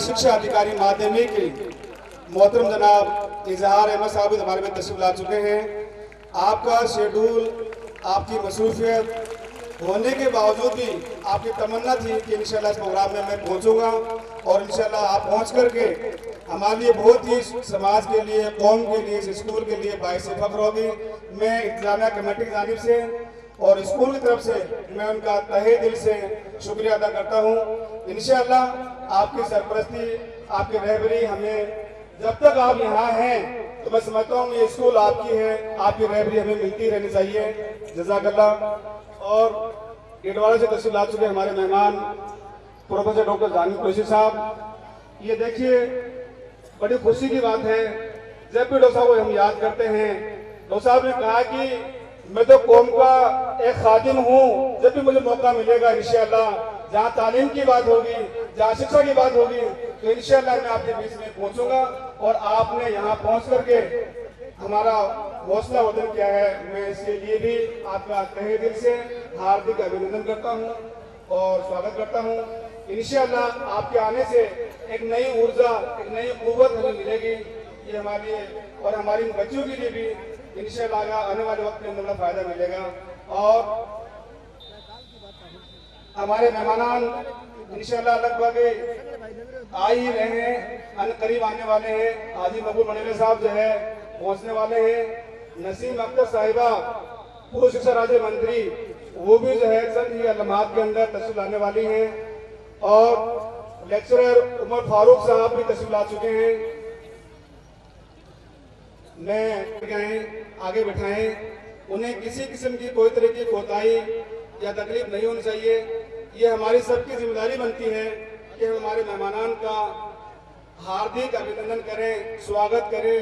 शिक्षा अधिकारी माध्यमिक मोहतरम जनाब इजहार अहमद साहब हमारे में तशरीफ ला चुके हैं। आपका शेड्यूल, आपकी मसरूफियत होने के बावजूद भी आपकी तमन्ना थी कि इंशाल्लाह इस प्रोग्राम में मैं पहुंचूंगा और इंशाल्लाह आप पहुंच करके हमारे लिए बहुत ही समाज के लिए, कौम के लिए, इस स्कूल के लिए बाइस फख्र होगी। मैं इंतजामिया कमेटी की जानिब से और स्कूल की तरफ से मैं उनका तहे दिल से शुक्रिया अदा करता हूँ। इंशाल्लाह आपकी सरपरस्ती, आपकी रहबरी, हमें जब तक आप यहाँ हैं तो मैं समझता हूँ ये स्कूल आपकी है, आपकी रहबरी हमें मिलती रहनी चाहिए। जज़ाकल्लाह। और इडवाड़ा से तशरीफ ला चुके हमारे मेहमान प्रोफेसर डॉक्टर जानी कुरैशी साहब, ये देखिए बड़ी खुशी की बात है, जब भी डॉक्टर साहब को हम याद करते हैं, डॉक्टर साहब ने कहा कि मैं तो कौम का एक खादिम हूँ, जब भी मुझे मौका मिलेगा इंशाअल्लाह जहाँ तालीम की बात होगी, जहाँ शिक्षा की बात होगी, तो इंशाअल्लाह मैं आपके बीच में पहुँचूंगा। और आपने यहाँ पहुँच करके हमारा हौसला अफजाई किया है, मैं इसके लिए भी आपका तहे दिल से हार्दिक अभिनंदन करता हूँ और स्वागत करता हूँ। इंशाअल्लाह आपके आने से एक नई ऊर्जा, एक नई कुव्वत हमें मिलेगी, ये हमारे लिए और हमारी बच्चों के लिए भी इंशाअल्लाह आने वाले वक्त में बड़ा फायदा मिलेगा। और हमारे मेहमान इंशाअल्लाह लगभग आ ही रहे हैं, करीब आने वाले हैं। हाजी मकबूल मनीले साहब जो है पहुंचने वाले हैं। नसीम अख्तर साहिबा पूर्व शिक्षा राज्य मंत्री, वो भी जो है चंद ही अलमात के अंदर तशरीफ लाने वाली हैं। और लेक्चरर उमर फारूक साहब भी तशरीफ ला चुके हैं। मैं आगे बिठाएं, उन्हें किसी किस्म की कोई तरह की कोताही या तकलीफ नहीं होनी चाहिए। ये हमारी सबकी जिम्मेदारी बनती है कि हम हमारे मेहमानान का हार्दिक अभिनंदन करें, स्वागत करें,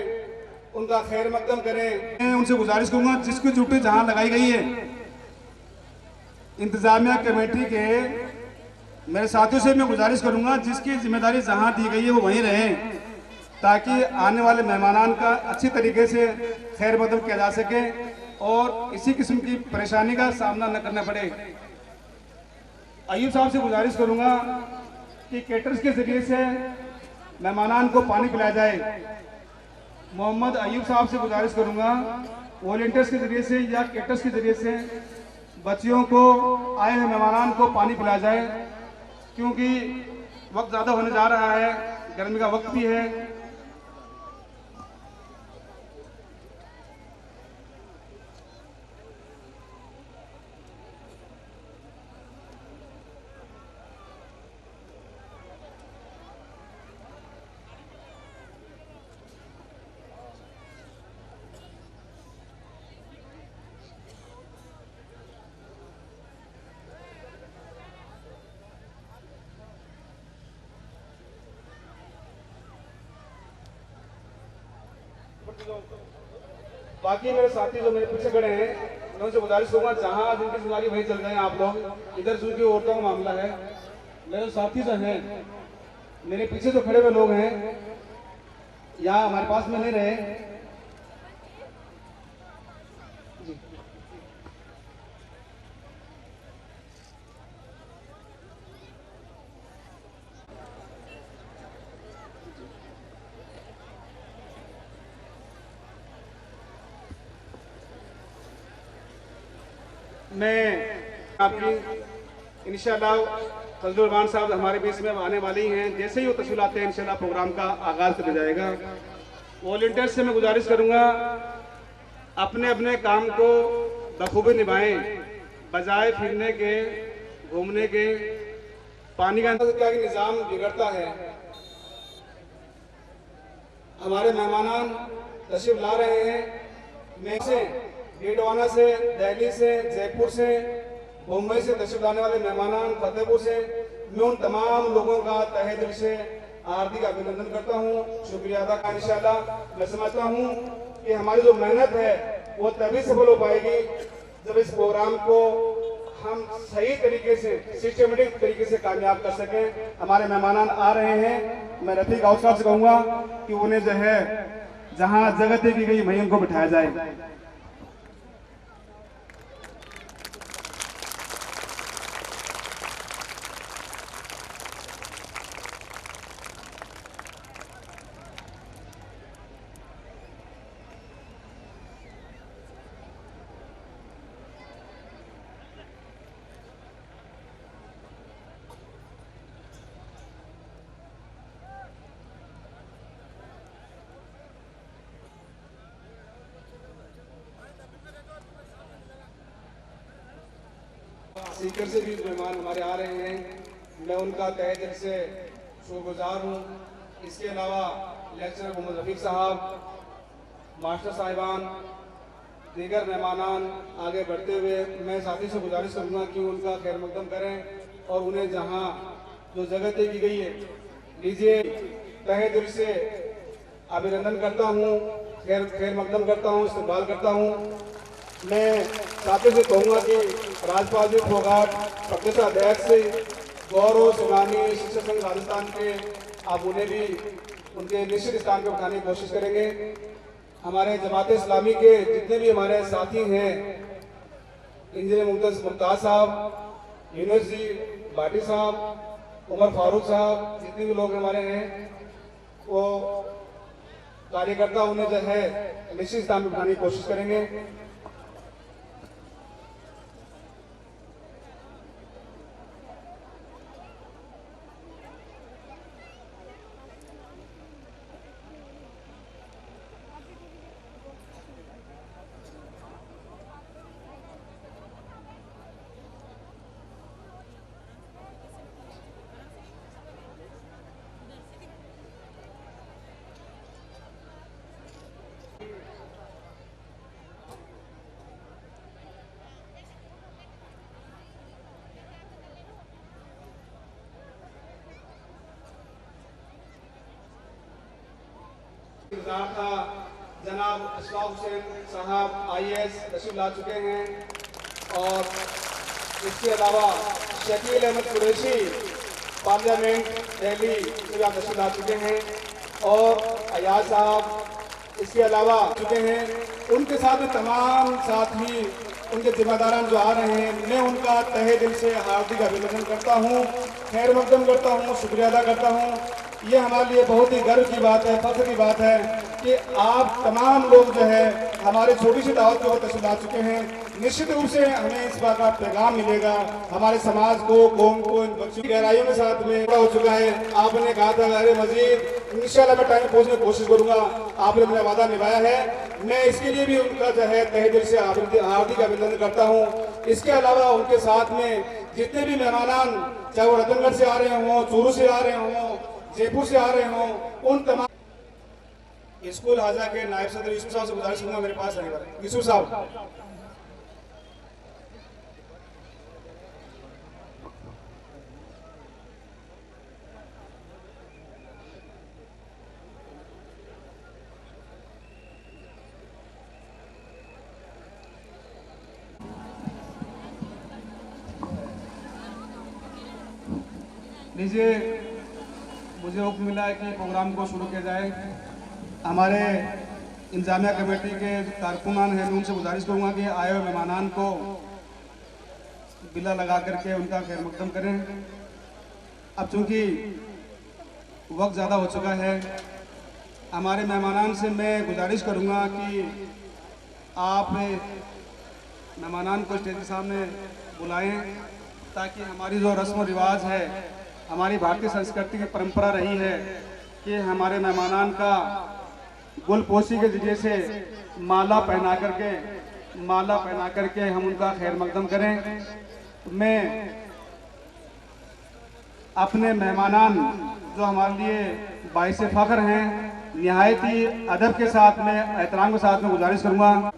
उनका खैर मकदम करें। मैं उनसे गुजारिश करूंगा, जिसकी ड्यूटी जहां लगाई गई है इंतजामिया कमेटी के मेरे साथियों से मैं गुजारिश करूंगा, जिसकी जिम्मेदारी जहां दी गई है वो वहीं रहें, ताकि आने वाले मेहमानान का अच्छी तरीके से खैर मकदम किया जा सके और इसी किस्म की परेशानी का सामना न करना पड़े। अयूब साहब से गुजारिश करूंगा कि केटर्स के जरिए से मेहमानान को पानी पिलाया जाए। मोहम्मद अयूब साहब से गुजारिश करूंगा वॉलंटियर्स के जरिए से या केटर्स के जरिए से बच्चियों को, आए हुए मेहमानान को पानी पिलाया जाए, क्योंकि वक्त ज़्यादा होने जा रहा है, गर्मी का वक्त भी है। बाकी मेरे साथी जो मेरे पीछे खड़े हैं, मैं उनसे गुजारिश करूंगा जहां जिनकी जिम्मेदारी वहीं चल रहे हैं आप लोग। इधर चूंकि औरतों का मामला है, मेरे साथी जो हैं, मेरे पीछे जो खड़े हुए लोग हैं, यहाँ हमारे पास में नहीं रहे जी। मैं आपकी इंशाअल्लाह फजलुर रहमान साहब हमारे बीच में आने वाली हैं, जैसे ही वो तशरीफ लाते हैं इंशाअल्लाह प्रोग्राम का आगाज कर दिया जाएगा। वॉलंटियर्स से मैं गुजारिश करूंगा अपने अपने काम को बखूबी निभाएं, बजाय फिरने के, घूमने के। पानी का क्या निज़ाम बिगड़ता है। हमारे मेहमान तशरीफ ला रहे हैं, मैं से डीडवाना से, दिल्ली से, जयपुर से, मुंबई से तशरीफ लाने वाले मेहमान, फतेहपुर से, मैं उन तमाम लोगों का तहे दिल से हार्दिक अभिनंदन करता हूँ, शुक्रिया अदा का। इंशाअल्लाह मैं समझता हूँ कि हमारी जो मेहनत है वो तभी सफल हो पाएगी जब इस प्रोग्राम को हम सही तरीके से, सिस्टमेटिक तरीके से कामयाब कर सकें। हमारे मेहमान आ रहे हैं, मैं रफीक आउसर से कहूँगा कि उन्हें जो है जहाँ जगह तय की गई वहीं उनको बिठाया जाए। सीकर से भी मेहमान हमारे आ रहे हैं, मैं उनका तहे दिल से शुक्रगुजार हूँ। इसके अलावा लेक्चरर मोहम्मद रफीक साहब, मास्टर साहिबान, दीगर मेहमान आगे बढ़ते हुए मैं साथी से गुजारिश करूँगा कि उनका खैर मकदम करें और उन्हें जहाँ जो जगह तय की गई है लीजिए। तहे दिल से अभिनंदन करता हूँ, खैर मकदम करता हूँ, इस्तेमाल करता हूँ। मैं साथी से कहूँगा कि राजपाल जी फोगाट, प्रदेश अध्यक्ष गौरव सेनानी शिक्षक संघ राजस्थान के, आप उन्हें भी उनके निश्चित स्थान पर उठाने की कोशिश करेंगे। हमारे जमात इस्लामी के जितने भी हमारे साथी हैं, इंजीनियर मुमताज साहब, यूनुस जी, भाटी साहब, उमर फारूक साहब, जितने भी लोग हमारे हैं वो कार्यकर्ता उन्हें जो है निश्चित स्थान पर उठाने की कोशिश करेंगे। था जनाब अशफाक हुसैन साहब IAS तशरीफ ला चुके हैं और इसके अलावा शकील अहमद कुरैशी पार्लियामेंट दिल्ली से आप तशरीफ ला चुके हैं और अयाज साहब इसके अलावा चुके हैं। उनके साथ में तमाम साथी उनके जिम्मेदारान जो आ रहे हैं, मैं उनका तहे दिल से हार्दिक अभिनंदन करता हूँ, खैर मकदम करता हूँ, शुक्रिया अदा करता हूँ। ये हमारे लिए बहुत ही गर्व की बात है, फख्र की बात है कि आप तमाम लोग जो है हमारे छोटी सी दावत के ओर तशरीफ ला चुके हैं। निश्चित रूप से हमें इस बात का पैगाम मिलेगा हमारे समाज को, कौम को, इन बच्चों की गहराइयों के साथ में हो चुका है। आपने कहा था अरे मजीद इंशाल्लाह मैं टाइम पहुंचने की कोशिश करूंगा, आपने अपना वादा निभाया है। मैं इसके लिए भी उनका जो है तहे दिल से हार्दिक अभिनंदन करता हूँ। इसके अलावा उनके साथ में जितने भी मेहमान, चाहे वो रतनगढ़ से आ रहे हों, चूरू से आ रहे हों, जयपुर से आ रहे हों, उन तमाम स्कूल हाजा के नायब सदर यूसुफ साहब से गुजारिश करूंगा मेरे पास आने वाले यूसुफ साहब। लीजिए, मुझे हुक्म मिला है कि प्रोग्राम को शुरू किया जाए। हमारे इंतजामिया कमेटी के कारकुनान हैं, उनसे गुजारिश करूँगा कि आए हुए मेहमानान को बिला लगा करके उनका खैर मकदम करें। अब चूँकि वक्त ज़्यादा हो चुका है, हमारे मेहमानान से मैं गुजारिश करूँगा कि आप मेहमानान को स्टेज के सामने बुलाएं ताकि हमारी जो रस्म रिवाज है, हमारी भारतीय संस्कृति की परंपरा रही है कि हमारे मेहमानान का गुलपोशी के जरिए से माला पहना करके हम उनका खैर मकदम करें। मैं अपने मेहमानान जो हमारे लिए बाइसे फ़ख्र हैं, निहायत ही अदब के साथ में, एहतराम के साथ में गुजारिश करूँगा।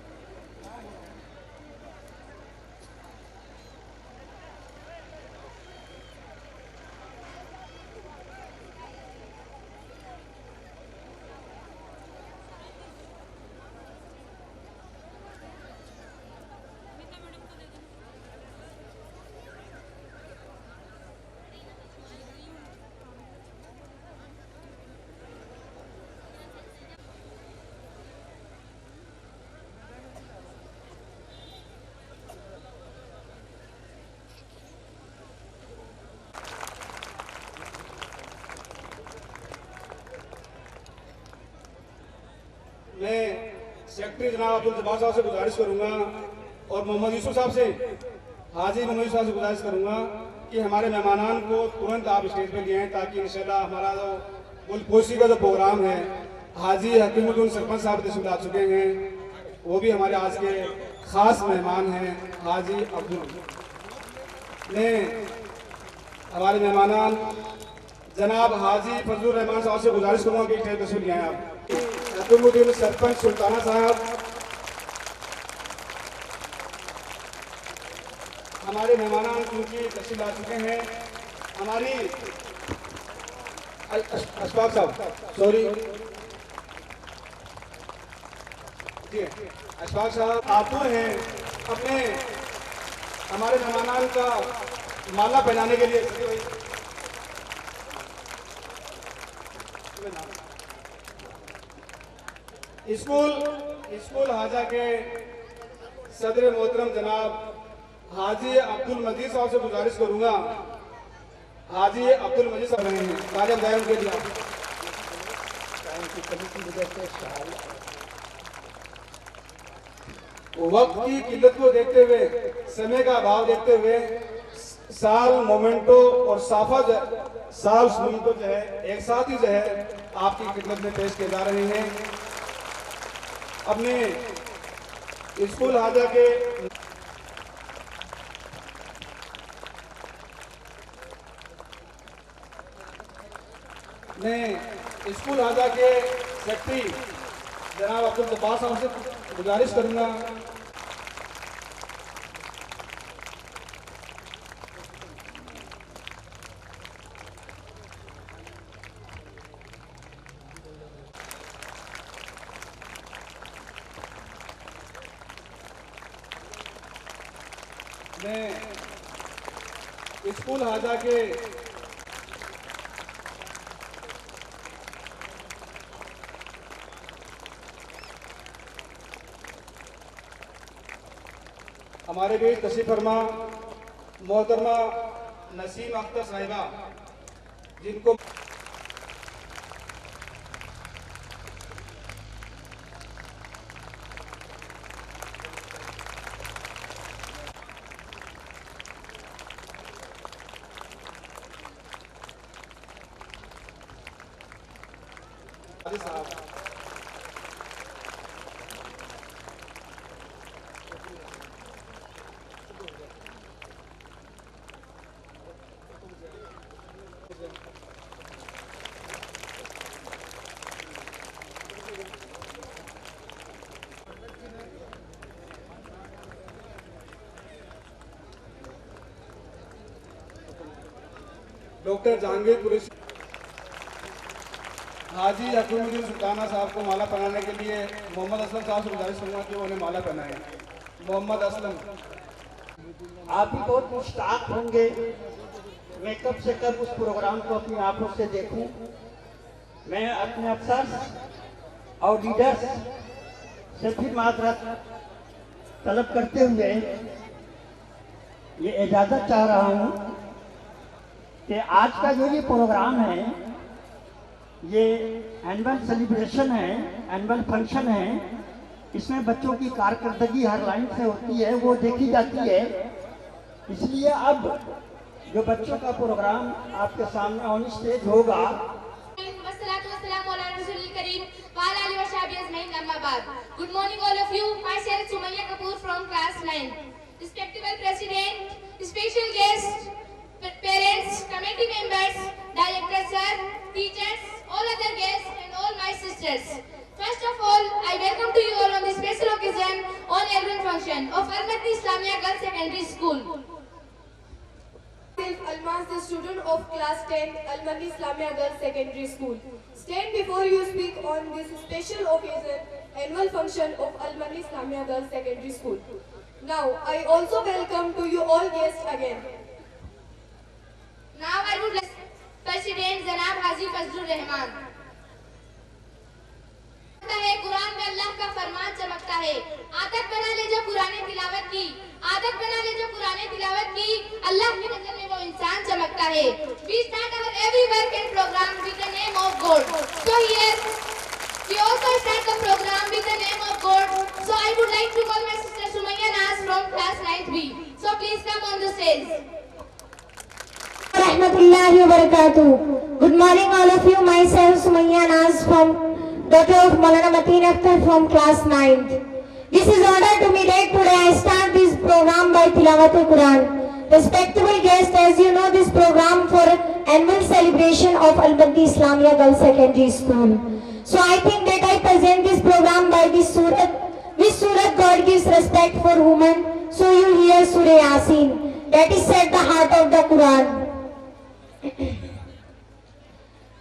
मैं सेक्रेटरी जनाब अब्दुल जब्बार साहब से गुजारिश करूंगा और मोहम्मद यूसुफ साहब से, हाजी मोहम्मद यूसुफ साहब से गुजारिश करूंगा कि हमारे मेहमानान को तुरंत आप स्टेज पे ले आएँ ताकि इंशाल्लाह हमारा जो गुलपोशी का जो प्रोग्राम है, हाजी हकीमुद्दीन सरपंच साहब तशरीफ ला चुके हैं, वो भी हमारे आज के खास मेहमान हैं, हाजी अब्दुल। मैं हमारे मेहमान जनाब हाजी फजलुर रहमान साहब से गुजारिश करूँगा कि स्टेज तशरीफ ले आएं आप। अब्दुल सरपंच सुल्ताना साहब, हमारे मेहमान उनकी तशरीफ ला चुके हैं। हमारी अशफाक साहब, सॉरी जी, अशफाक साहब आतुर हैं अपने हमारे मेहमान का माला पहनाने के लिए। स्कूल हाजा के सदर मोहतरम जनाब हाजी अब्दुल मजीद साहब से गुजारिश करूंगा, हाजी अब्दुल मजीद साहब रहे हैं तालिब दायम के लिए। वक्त की किल्लत को देखते हुए, समय का अभाव देखते हुए साल मोमेंटो और साल मोमेंटो जो है एक साथ ही जो है आपकी खिदमत में पेश किए जा रहे हैं। अपने स्कूल हाजा के स्कूल हाजा के सेक्रेटरी जनाब अब्दुल जब्बार साहब से गुजारिश करूंगा, मैं स्कूल हाजा के हमारे बीच तशरीफ फरमा मोहतरमा नसीम अख्तर साहिबा, जिनको साहब डॉक्टर जहांगीर कुरैशी हाजी अकरमुद्दीन सुल्ताना साहब को माला पहनाने के लिए मोहम्मद असलम साहब से गुजारिश करूंगा कि उन्हें माला पहनाएं। मोहम्मद असलम, आप भी बहुत मुश्ताक होंगे, मैं कब से कब उस प्रोग्राम को अपनी आंखों से देखूं। मैं अपने अफसर और लीडर्स से फिर माजरत तलब करते हुए ये इजाज़त चाह रहा हूं कि आज का जो ये प्रोग्राम है, ये एनुअल सेलिब्रेशन है, एनुअल फंक्शन है। इसमें बच्चों की कारकर्दगी हर लाइन से होती है, वो देखी जाती है। इसलिए अब जो बच्चों का प्रोग्राम आपके सामने ऑन स्टेज होगा। Good morning all of you. Myself Sumayya Kapoor from class 9. Respectable President, special guests, parents, committee members, director sir, teachers, all other guests and all my sisters. First of all, I welcome to you all on this special occasion on annual function of Al-Madani Islamia Girls Secondary School. Almas, the student of class 10, Al-Madani Islamia Girls Secondary School. Stand before you speak on this special occasion, annual function of Al-Madani Islamia Girls Secondary School. Now, I also welcome to you all guests again. Now I would like President Janab Haji Fazlur Rahman. Quran में अल्लाह का फरमान चमकता है, आदत बना ले जो कुरान तिलावत की, आदत बना ले जो कुरान तिलावत की, अल्लाह की नजर में वो इंसान चमकता है। We start our every work and program with the name of God. So here we also start the program with the name of God. So I would like to call my sister Sumayya Naz from class 9B. So please come on the stage. Rahmatullahi wa barakatuh. Good morning all of you. Myself Sumayya Naz from daughter of Maulana Mateen Akhtar from class 9th. This is order to me that today I start this program by Tilawat Quran. Respectable guests, as you know, this program for annual celebration of Al-Mandi Islamia Girls Secondary School. So I think that I present this program by this surah, which surah God gives respect for women. So you hear Surah Yasin, that is at the heart of the Quran.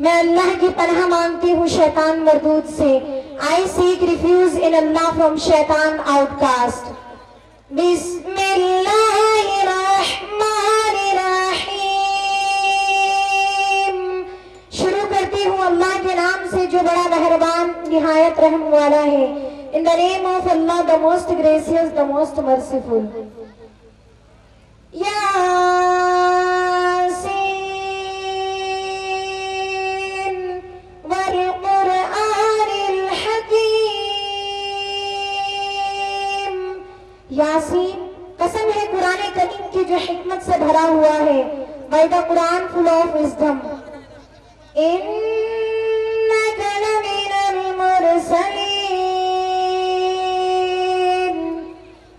मैं अल्लाह की पनाह मांगती हूँ शैतान मरदूद से. I seek refuge in Allah from शैतान outcast. बिस्मिल्लाहिर्रहमानिर्रहीम. शुरू करती हूँ अल्लाह के नाम से जो बड़ा मेहरबान निहायत रहम वाला है. In the name of Allah, the most gracious, the most merciful. Yasin wal Qur'anil Hakim. Yasin, कसम है कुरान करीम की जो हिकमत से भरा हुआ है. By the Quran full of wisdom. Innaka laminal mursalin.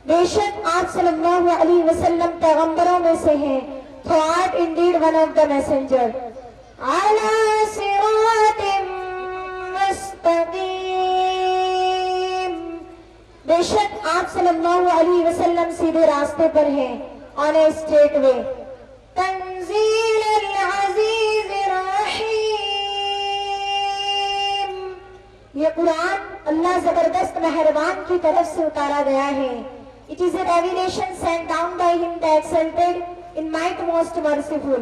बेशक आप सल्लल्लाहु अलैहि वसल्लम पैगंबरों में से हैं. Thought Indeed one of the messenger. अला सिरातिम मुस्तकीम. बेशक आप सल्लल्लाहु अलैहि वसल्लम सीधे रास्ते पर हैं. On a straight way. तंजील अल अजीज रहीम. ये कुरान अल्लाह जबरदस्त मेहरबान की तरफ से उतारा गया है. It is a revelation sent down by him, the exalted, in might most merciful.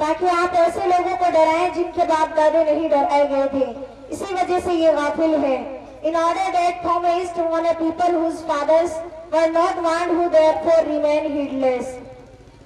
ताकि आप ऐसे लोगों को डराएं जिनके बाप दादे नहीं डराए गए थे, इसी वजह से ये गाफिल है. In order that thou mayest warn a people whose fathers were not warned, who therefore remain heedless.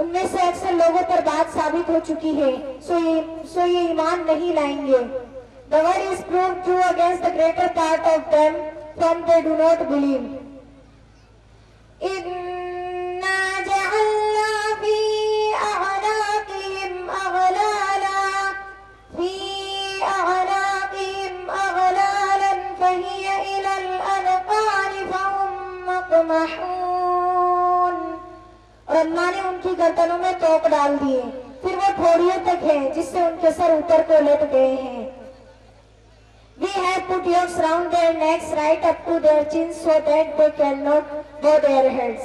उनमें से अक्सर लोगों पर बात साबित हो चुकी है, सो ये ईमान नहीं लाएंगे. The word is proved true against the greater part of them, from they do not believe. और अल्लाह ने उनकी गर्दनों में तोप डाल दिए, फिर वो ठोड़ियों तक हैं जिससे उनके सर ऊपर को लेट गए हैं. We have put yokes round their necks right up to their chins so that they cannot bow their heads.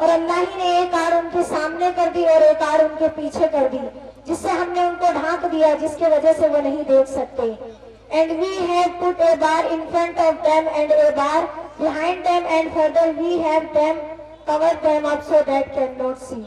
और अल्लाह ही ने एक आड़ उनके सामने कर दी और एक आड़ उनके पीछे कर दी, जिससे हमने उनको ढांक दिया, जिसके वजह से वो नहीं देख सकते. And we have put a bar in front of them and a bar behind them, and further we have them covered them up so that cannot see.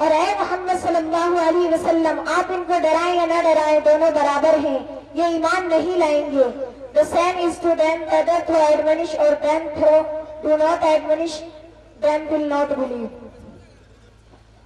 और ऐ मोहम्मद सल्लल्लाहु अलैहि वसल्लम, आप इनको डराएं या न डराएं, दोनों बराबर हैं, ये ईमान नहीं लाएंगे. The same is to them, whether thou admonish or them thou do not admonish, them will not believe.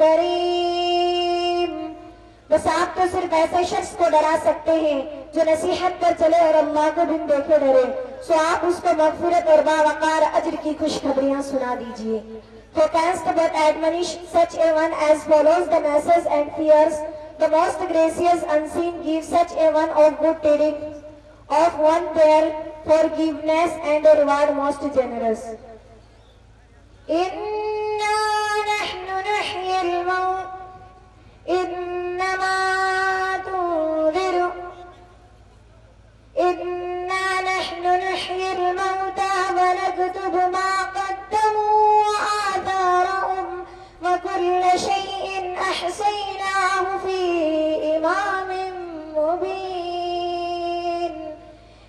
करीम. बस आप तो सिर्फ ऐसे शख्स को डरा सकते हैं जो नसीहत पर चले और अल्लाह को बिन देखे डरे. सो आप उसको मगफिरत और बावकार अज्र की खुशखबरियां सुना दीजिए. So canst but admonish such a one as follows the masses and fears the most gracious unseen, gives such a one of good tidings of one their forgiveness and a reward most generous. Inna इन्नमा तुंज़िरु इन्ना नहनु नुह्यिल मौता व नक्तुबु मा क़द्दमू व आथारहुम व कुल्ल शैइन अहसैनाहु फी इमामिन मुबीन।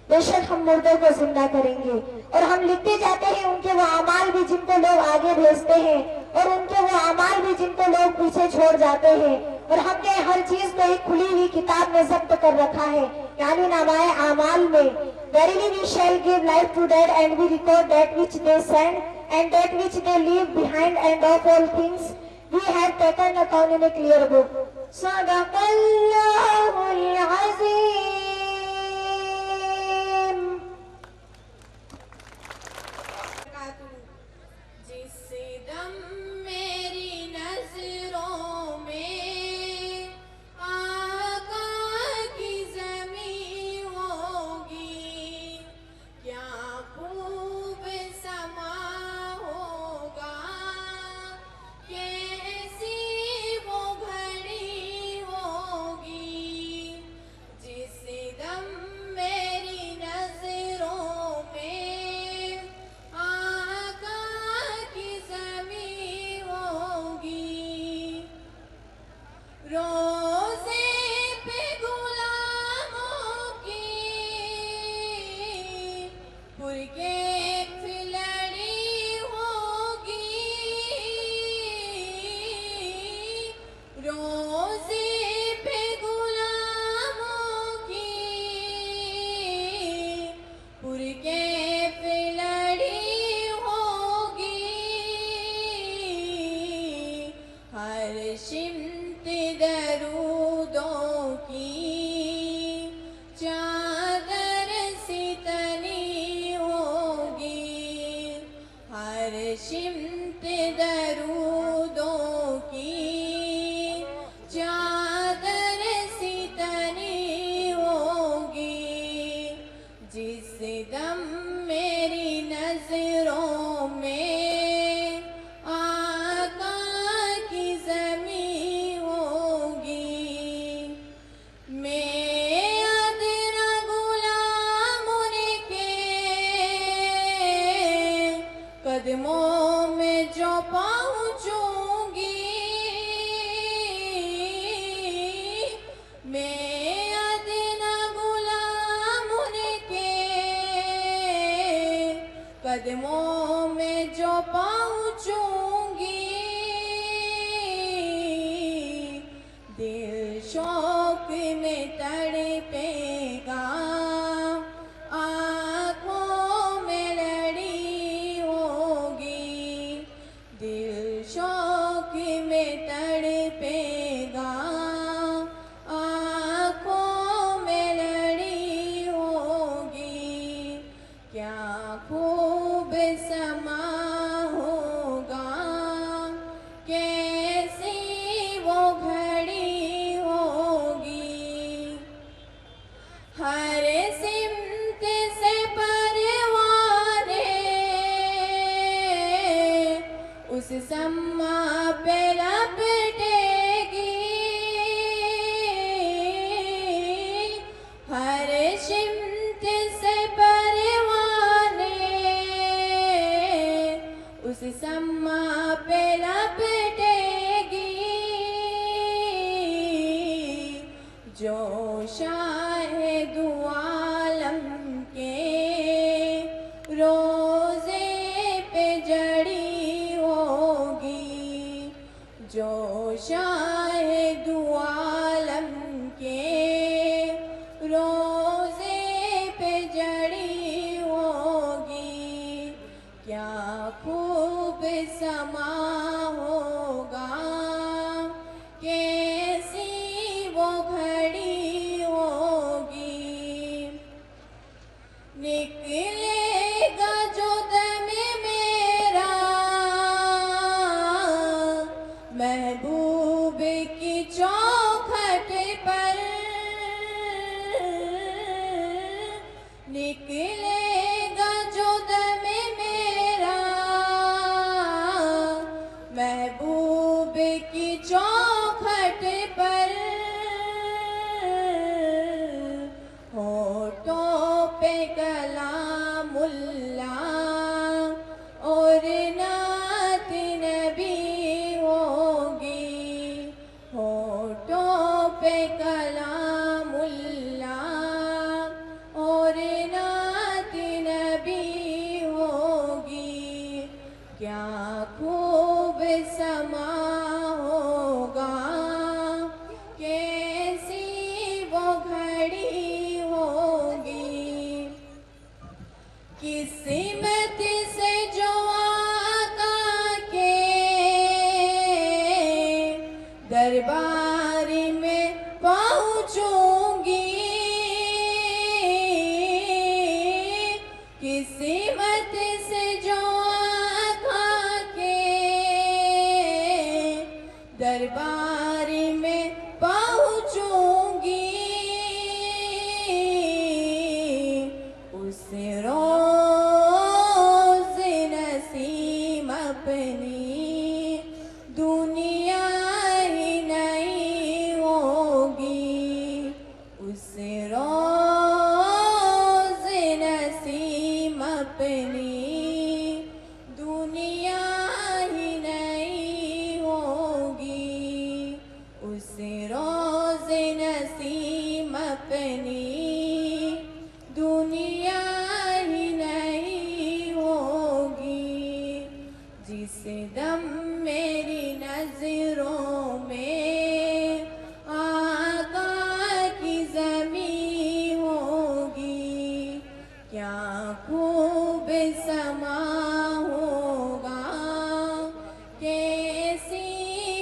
बेशक हम मुर्दों को जिंदा करेंगे और हम लिखते जाते हैं उनके वो अमाल भी जिनको लोग आगे भेजते हैं और उनके वो अमाल भी जिनको लोग पीछे छोड़ जाते हैं। और हमने हर चीज को एक खुली हुई किताब में जब्त कर रखा है, यानी नामाए अमाल में। Verily we shall give life to dead and we record that which they send and that which they leave behind, and of all things we have taken account in a clear book. Sadaqallahul Azim. जिस दम मेरी नजरों में आका की ज़मीं होगी, क्या खूब समा होगा, कैसी वो घड़ी होगी। जिस दम मेरी नजरों में आका की ज़मीं होगी, रोज़े पे गुलामों की पुरके खिलड़ी होगी, रोज़े पे गुलामों की पुरके खिलड़ी होगी। हर शिमत दरूदों की चादर सितनी होगी, हर शिमत दरूदों की चादर सितनी होगी। जिस दम मेरी नजरों में आका की ज़मीं होगी, मैं अदना गुलाम उनके कदमों में जो पहुँचूंगी, मैं अदना गुलाम उनके कदमों में जो पहुँचूंगी। दिल शौक में तड़पेगा, आँखों में लड़ी होगी, दिल शौक में तड़पेगा, आँखों में लड़ी होगी। क्या खूब समा होगा, कैसी वो घड़ी होगी। हर सिमत से परवाने उस सम्मा पे लपटेगी, हर सिमत से परवाने उस सम्मा पे लपटेगी। जो शाहिद आलम के रोज़े पे जड़ी होगी, जो शाहिद आलम के रोज़े पे जड़ी होगी। क्या खूब समा होगा, कैसी वो घड़ी होगी। निकलेगा जो दम मेरा महबूब की चौखट पर, निकलेगा जो दम मेरा महबूब की चौखट किस्मत से जो आका के दरबार में पहुंचूंगी, किस्मत से जो आका के दरबार में पहुंचूंगी, उस रोज नसीम अपनी दुनिया ही नहीं होगी, उस रोज नसीम अपनी दुनिया ही नहीं होगी, उस रोज नसीम अपनी दुनिया ही नहीं होगी। जिस दम मेरी नजरों में आका की ज़मीं होगी, क्या खूब समा होगा, कैसी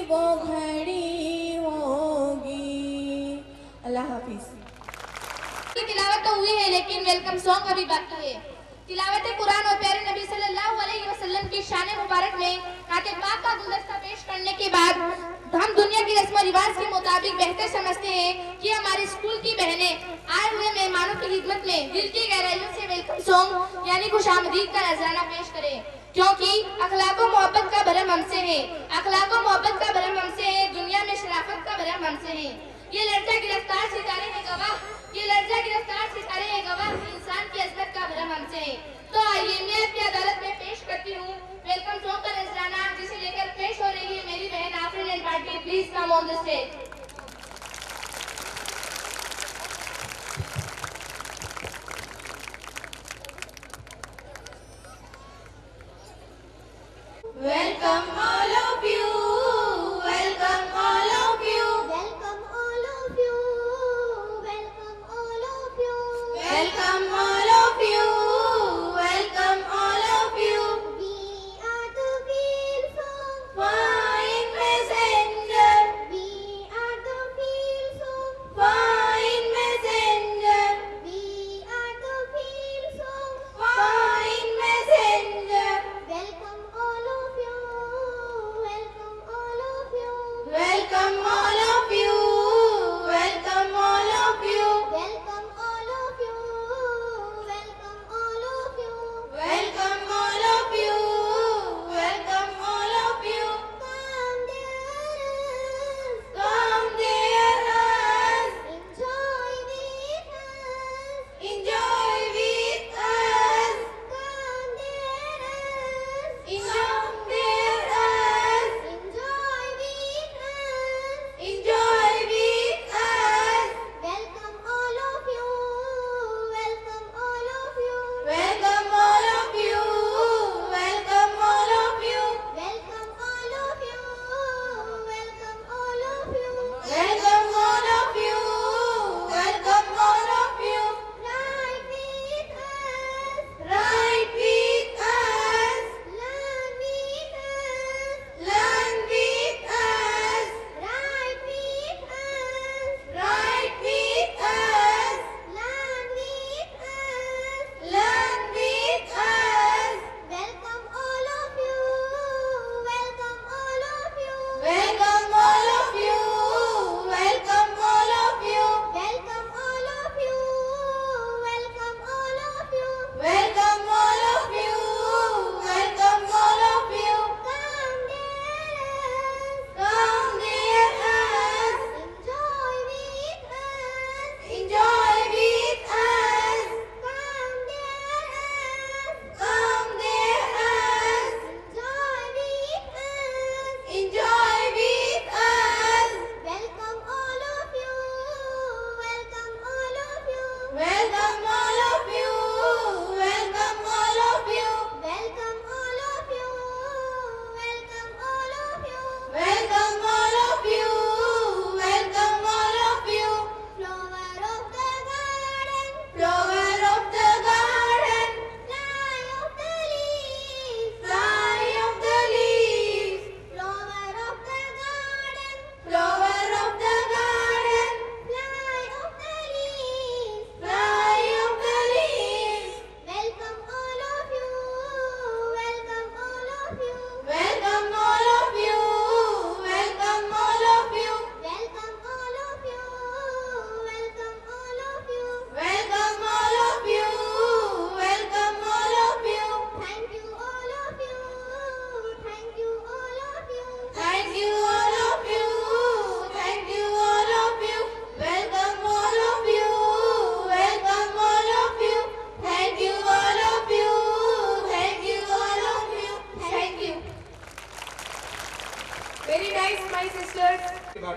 वो घड़ी होगी। अल्लाह हाफिज़। की तिलावत तो हुई है, लेकिन वेलकम सॉन्ग अभी बाकी है। तिलावत कुरान और प्यारे नबी सल्लल्लाहु अलैहि वसल्लम की शान मुबारक में नाते पाक का गुलदस्ता पेश करने के बाद हम दुनिया की रस्म रिवाज के मुताबिक बेहतर समझते हैं कि हमारे स्कूल की बहनें आए हुए मेहमानों की खिदमत में दिल की गहराइयों से वेलकम सॉन्ग यानी खुशामदीद का नजराना पेश करें, क्योंकि अखलाक व मोहब्बत का भरम हमसे है, अखलाक व मोहब्बत का भरम हमसे है, दुनिया में शराफत का भरम हमसे है। ये लड़का गिरफ्तार सितारे है गवाह, ये लड़का गिरफ्तार सितारे है गवाह, इंसान की अजमत का भरम हमसे है। तो आइए मैं अपनी अदालत में पेश करती हूँ वेलकम सॉन्ग का नजराना, जिसे लेकर पेश हो रही है मेरी बहन Afreen and party. Please come on the stage. Welcome all of you, welcome all of you, Welcome all of you. Welcome all of you. welcome all of you, welcome all of you. We are the wheels of Fine messenger, We are the wheels of fine messenger, We are the wheels of fine messenger. Welcome all of you.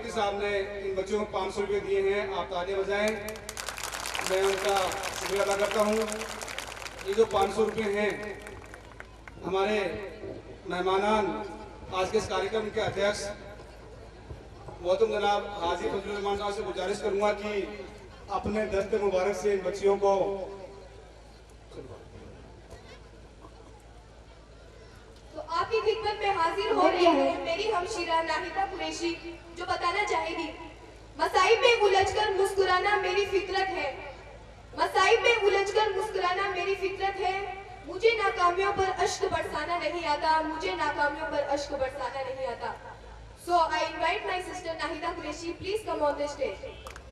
Tripathi साहब ने इन बच्चों को 500 रुपये दिए हैं, आप तालियां बजाएं। मैं उनका शुक्रिया अदा करता हूँ। ये जो 500 रुपये हैं, हमारे मेहमानान आज के इस कार्यक्रम के अध्यक्ष मोहतरम जनाब हाजी फजलुर रहमान साहब से गुजारिश करूंगा कि अपने दस्त मुबारक से इन बच्चियों को आपकी खिदमत में हाजिर हो रही है मेरी हमशीरा नाहिदा कुरैशी, जो बताना चाहेगी। मसाइब में उलझकर मुस्कुराना मेरी फितरत है, मसाइब में उलझकर मुस्कुराना मेरी फितरत है। मुझे नाकामियों पर अश्क बरसाना नहीं आता, मुझे नाकामियों पर अश्क बरसाना नहीं आता। So I invite my sister Nahida Qureshi, please come on the stage.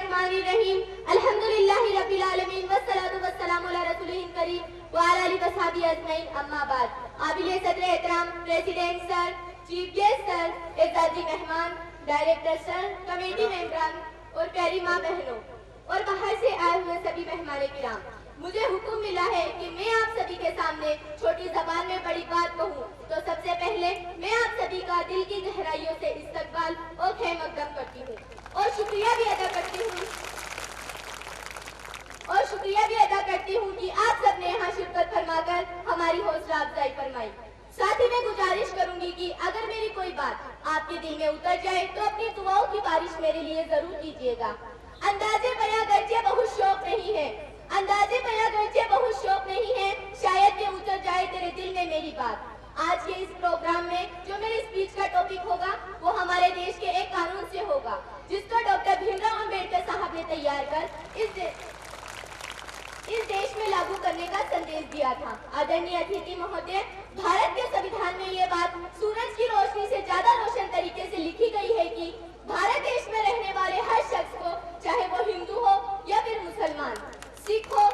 रहीम अल्हम्दुलिल्लाहि रब्बिल आलमीन वस्सलातु वस्सलामु अला रसूलिल करीम व अला आलिहि वसहबिहि अजमईन, अम्मा बाद। काबिले सदर एहतराम president sir, chief guest sir, एजाजी मेहमान, डायरेक्टर सर, कमेटी मेंबरान और प्यारी माँ बहनों और बाहर से आए हुए सभी मेहमान किराम, मुझे हुक्म मिला है कि मैं आप सभी के सामने छोटी जबान में बड़ी बात कहूँ। तो सबसे पहले मैं आप सभी का दिल की गहराइयों से इस्तकबाल और खैर मकदम करती हूँ और शुक्रिया भी अदा करती हूँ कि आप सबने यहाँ शिरकत फरमाकर हमारी हौसला अफजाई फरमाई। साथ ही मैं गुजारिश करूंगी कि अगर मेरी कोई बात आपके दिल में उतर जाए तो अपनी दुआओं की बारिश मेरे लिए जरूर कीजिएगा। अंदाजे बयां गर्जे बहुत शौक नहीं है, अंदाजे बयां गर्जे बहुत शौक नहीं है, शायद ये उतर जाए तेरे दिल में मेरी बात। आज के इस प्रोग्राम में जो मेरी स्पीच का टॉपिक होगा वो हमारे देश के एक कानून से होगा, जिसको डॉक्टर भीमराव अंबेडकर साहब ने तैयार कर इस देश में लागू करने का संदेश दिया था। आदरणीय अतिथि महोदय, भारत के संविधान में ये बात सूरज की रोशनी से ज्यादा रोशन तरीके से लिखी गई है कि भारत देश में रहने वाले हर शख्स को, चाहे वो हिंदू हो या फिर मुसलमान, सिख हो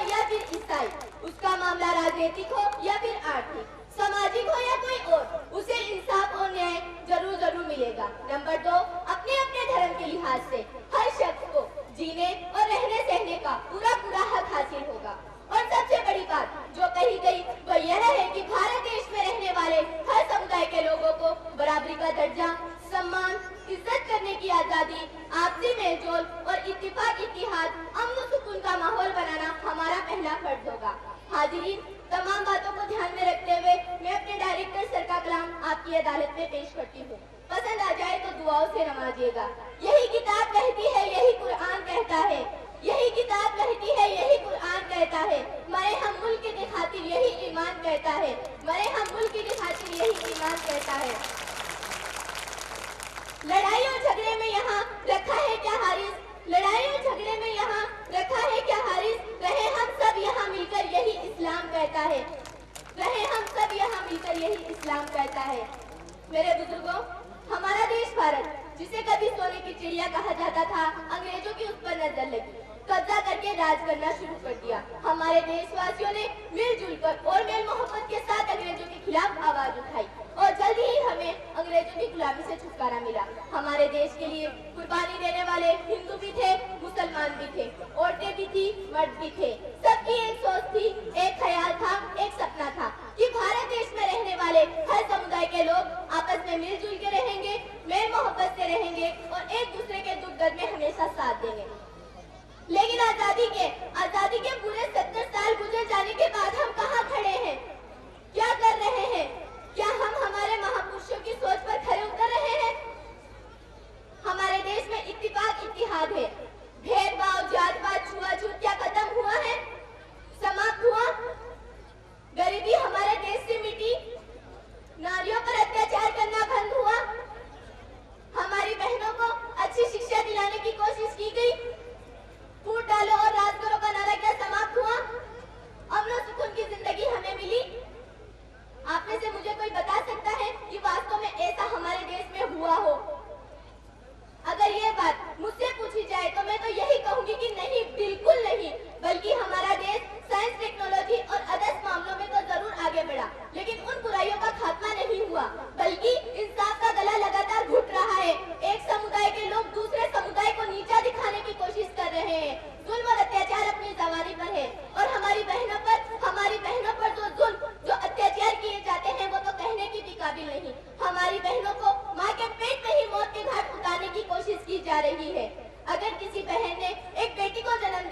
या फिर ईसाई, उसका मामला राजनीतिक हो या फिर आर्थिक, सामाजिक हो या कोई और, उसे इंसाफ और न्याय जरूर मिलेगा। नंबर 2, अपने अपने धर्म के लिहाज से हर शख्स को जीने और रहने सहने का पूरा हक हासिल होगा। और सबसे बड़ी बात जो कही गई वो यह है कि भारत देश में रहने वाले हर समुदाय के लोगों को बराबरी का दर्जा, सम्मान, इज्जत करने की आजादी, आपसी मेलजोल और इत्तेफाक इत्तेहाद, अमन सुकून का माहौल बनाना हमारा पहला फर्ज होगा। हाजिरीन, तमाम बातों को ध्यान में रखते हुए मैं अपने डायरेक्टर सर का कलाम आपकी अदालत में पेश करती हूँ। पसंद आ जाए तो दुआओं से नवाजिएगा। यही किताब कहती है, यही कुरान कहता है, यही किताब कहती है, यही कुरान कहता है, मरे हम मुल्क की खातिर यही ईमान कहता है, मरे हम मुल्क की खातिर यही ईमान कहता है। लड़ाई और झगड़े में यहाँ रखा है क्या हारिस, लड़ाई और झगड़े में यहाँ रखा है क्या हारिस, रहे हम सब यहाँ मिलकर यही इस्लाम कहता है, रहे हम सब यहाँ मिलकर यही इस्लाम कहता है। मेरे बुजुर्गों, हमारा देश भारत, जिसे कभी सोने की चिड़िया कहा जाता था, अंग्रेजों की उस पर नजर लगी, कब्जा करके राज करना शुरू कर दिया। हमारे देशवासियों ने मिलजुल कर और मेल मोहब्बत के साथ अंग्रेजों के खिलाफ आवाज उठाई और जल्दी ही हमें अंग्रेजों की गुलामी से छुटकारा मिला। हमारे देश के लिए कुर्बानी देने वाले हिंदू भी थे, मुसलमान भी थे, औरतें भी थी, मर्द भी थे। सबकी एक सोच थी, एक ख्याल था, एक सपना था कि भारत देश में रहने वाले हर समुदाय के लोग आपस में मिलजुल के रहेंगे, मेल मोहब्बत से रहेंगे और एक दूसरे के दुख दर्द में हमेशा साथ देंगे। लेकिन आजादी के पूरे 70 साल गुजर जाने के बाद हम कहाँ खड़े हैं, क्या कर रहे हैं? क्या हम हमारे महापुरुषों की सोच पर खरे उतर रहे हैं? हमारे देश में इत्तेफाक इत्तेहाद है, भेदभाव, जात-पात, छुआछूत क्या खत्म हुआ है, समाप्त हुआ? गरीबी हमारे देश से मिटी, नारियों पर अत्याचार करना बंद हुआ, हमारी बहनों को अच्छी शिक्षा दिलाने की कोशिश की गई,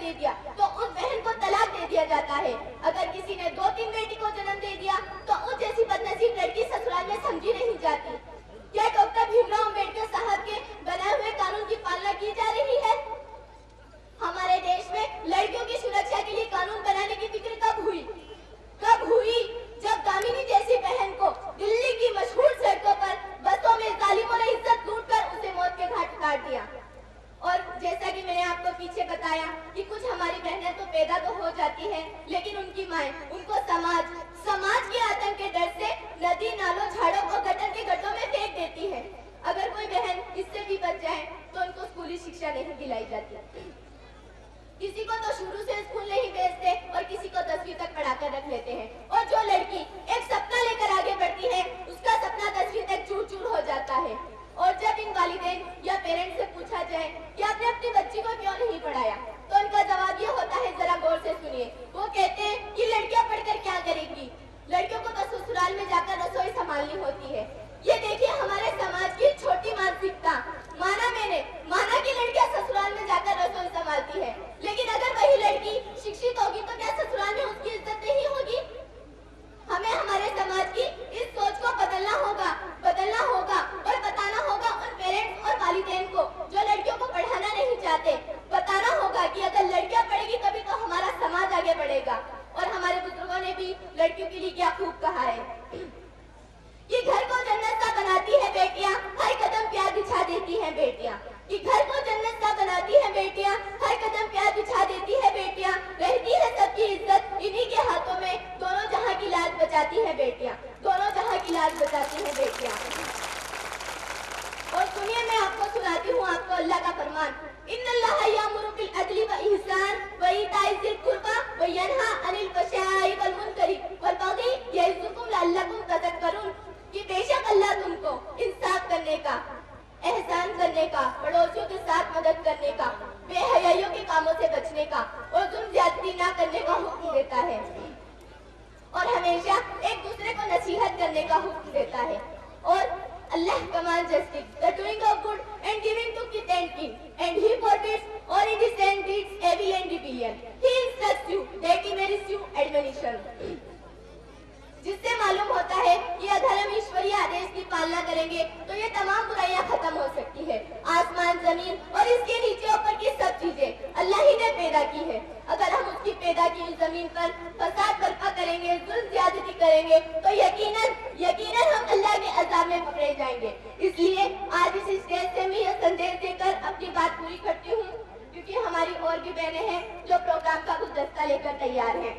दे दिया तो उस बहन को तलाक दे दिया जाता है। अगर किसी ने 2-3 बेटी को जन्म दे दिया तो उस जैसी बदनसीब लड़की ससुराल में समझी नहीं जाती। क्या डॉक्टर भीमराव अम्बेडकर साहब के बनाए हुए कानून की पालना की जा रही है? हमारे देश में लड़कियों की सुरक्षा के लिए कानून बनाने की फिक्र कब हुई? कब हुई? जब दामिनी जैसी बहन को दिल्ली की मशहूर सड़कों पर बसों में जालिमों ने इज्जत लूटकर उसे मौत के घाट उतार दिया। और जैसा कि मैंने आपको पीछे बताया कि कुछ हमारी बहनें तो पैदा तो हो जाती हैं, लेकिन उनकी माएं उनको समाज के आतंक के डर से नदी नालों झाड़ों और गटर के गड्ढों में फेंक देती है। अगर कोई बहन इससे भी बच जाए तो उनको स्कूली शिक्षा नहीं दिलाई जाती। किसी को तो शुरू से स्कूल नहीं भेजते और किसी को 10वीं तक पढ़ाकर रख लेते हैं। और जो लड़की एक सपना लेकर आगे बढ़ती है उसका सपना 10वीं तक चूर चूर हो जाता है। और जब इन वालिदैन या पेरेंट्स से पूछा जाए कि आपने अपनी बच्ची को क्यों नहीं पढ़ाया तो उनका जवाब ये होता है, जरा गौर से सुनिए। वो कहते हैं कि लड़कियां पढ़कर क्या करेंगी, लड़कियों को तो ससुराल में जाकर रसोई संभालनी होती है। ये देखिए हमारे समाज की छोटी मानसिकता। माना कि लड़कियां ससुराल में जाकर रसोई संभालती है, लेकिन अगर वही लड़की शिक्षित होगी तो क्या ससुराल में उसकी इज्जत नहीं होगी? हमें हमारे समाज की इस सोच को बदलना होगा और बताना होगा उन पेरेंट्स और वालिदैन को जो लड़कियों को पढ़ाना नहीं चाहते। बताना होगा कि अगर लड़कियां पढ़ेगी तभी तो हमारा समाज आगे बढ़ेगा। और हमारे बुजुर्गों ने भी लड़कियों के लिए क्या खूब कहा है कि घर को जन्नत सा बनाती है बेटियां, हर कदम प्यार बिछा देती हैं बेटियां। कि घर को जन्नत सा बनाती है बेटियां, हर कदम प्यार बिछा देती है बेटियां। रहती है सबकी इज्जत इन्हीं के हाथों में, दोनों जहां की लाज बचाती है बेटियां, दोनों जहां की लाज बचाती है बेटियां। और सुनिए, मैं आपको सुनाती हूँ आपको अल्लाह का फरमान, इन्नल्लाह यामुरु बिल अदली व इहसान व इताई ज़िल कुर्बा व यनहा अनिल फहशाई वल मुनकरी वल बगी यइज़ुकुम लअल्लकुम तज़क्करून। कि बेशक अल्लाह तुमको इंसाफ करने का, एहसान करने का, पड़ोसियों के साथ मदद करने का, बेहयाइयों के कामों से बचने का और जुल्म ज्यादती ना करने का हुक्म देता है और हमेशा एक दूसरे को नसीहत करने का हुक्म देता है। और Allah commands justice, the doing of good and giving to king and king, and he forbids all indecent deeds, evil and rebellion. He instructs you that he merits you admonition. जिससे मालूम होता है कि अगर हम ईश्वरीय आदेश की पालना करेंगे तो ये तमाम बुराइयां खत्म हो सकती है। आसमान, जमीन और इसके नीचे ऊपर की सब चीजें अल्लाह ही ने पैदा की है। अगर हम उसकी पैदा की हुई जमीन पर फसाद बर्पा करेंगे, जुल्म ज्यादती करेंगे तो यकीनन हम अल्लाह के अज़ाब में पकड़े जाएंगे। इसलिए आज इस स्टेज से मैं यह संदेश देकर अपनी बात पूरी करती हूँ, क्योंकि हमारी और भी बहनें हैं जो प्रोग्राम का गुलदस्ता लेकर तैयार हैं।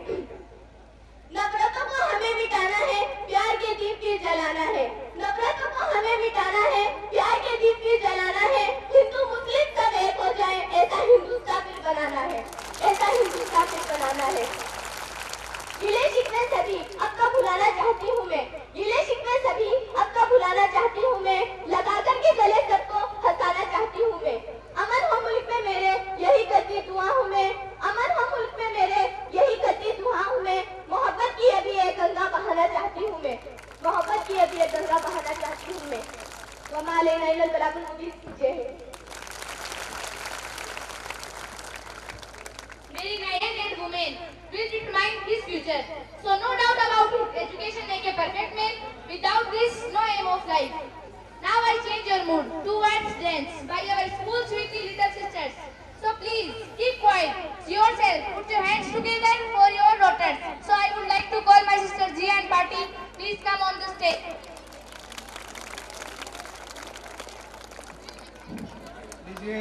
नफरतों को हमें मिटाना है, प्यार के दीप भी जलाना है। नफरतों को हमें मिटाना है, प्यार के दीप भी जलाना है। हिंदू मुस्लिम सब एक हो जाए, ऐसा हिंदुस्तान फिर बनाना है, ऐसा हिंदुस्तान फिर बनाना है। गिले शिकवे सभी अब का भुलाना चाहती हूँ मैं, गिले शिकवे सभी अब का भुलाना चाहती हूँ मैं, लगा कर के गले सबको हंसाना चाहती हूँ मैं। अमन हो मुल्क में मेरे, यही करती दुआ हूँ मैं। अमन हो मुल्क में मेरे, यही करती दुआ हूँ मैं। मोहब्बत की अभी एक गंगा बहाना चाहती हूँ मैं, मोहब्बत की अभी एक गंगा बहाना चाहती हूँ मैं। वमा अलैना इल्लल बलागुल मुबीन। जय Hind. Very guided woman will determine his future. So no doubt about it, education make a perfect man. Without this, no aim of life. Now I change your mood towards dance by our school sweetie little sisters. So please keep quiet yourself. Put your hands together for your daughters. So I would like to call my sister Jia and Party. Please come on the stage. दीजिए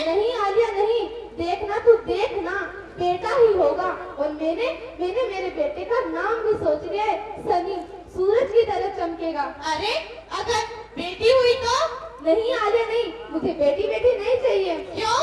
नहीं आलिया नहीं, देखना तू देखना, बेटा ही होगा। और मैंने मेरे बेटे का नाम भी सोच लिया है, सनी, सूरज की तरह चमकेगा। अरे अगर बेटी हुई तो? नहीं आलिया नहीं, मुझे बेटी नहीं चाहिए। क्यों?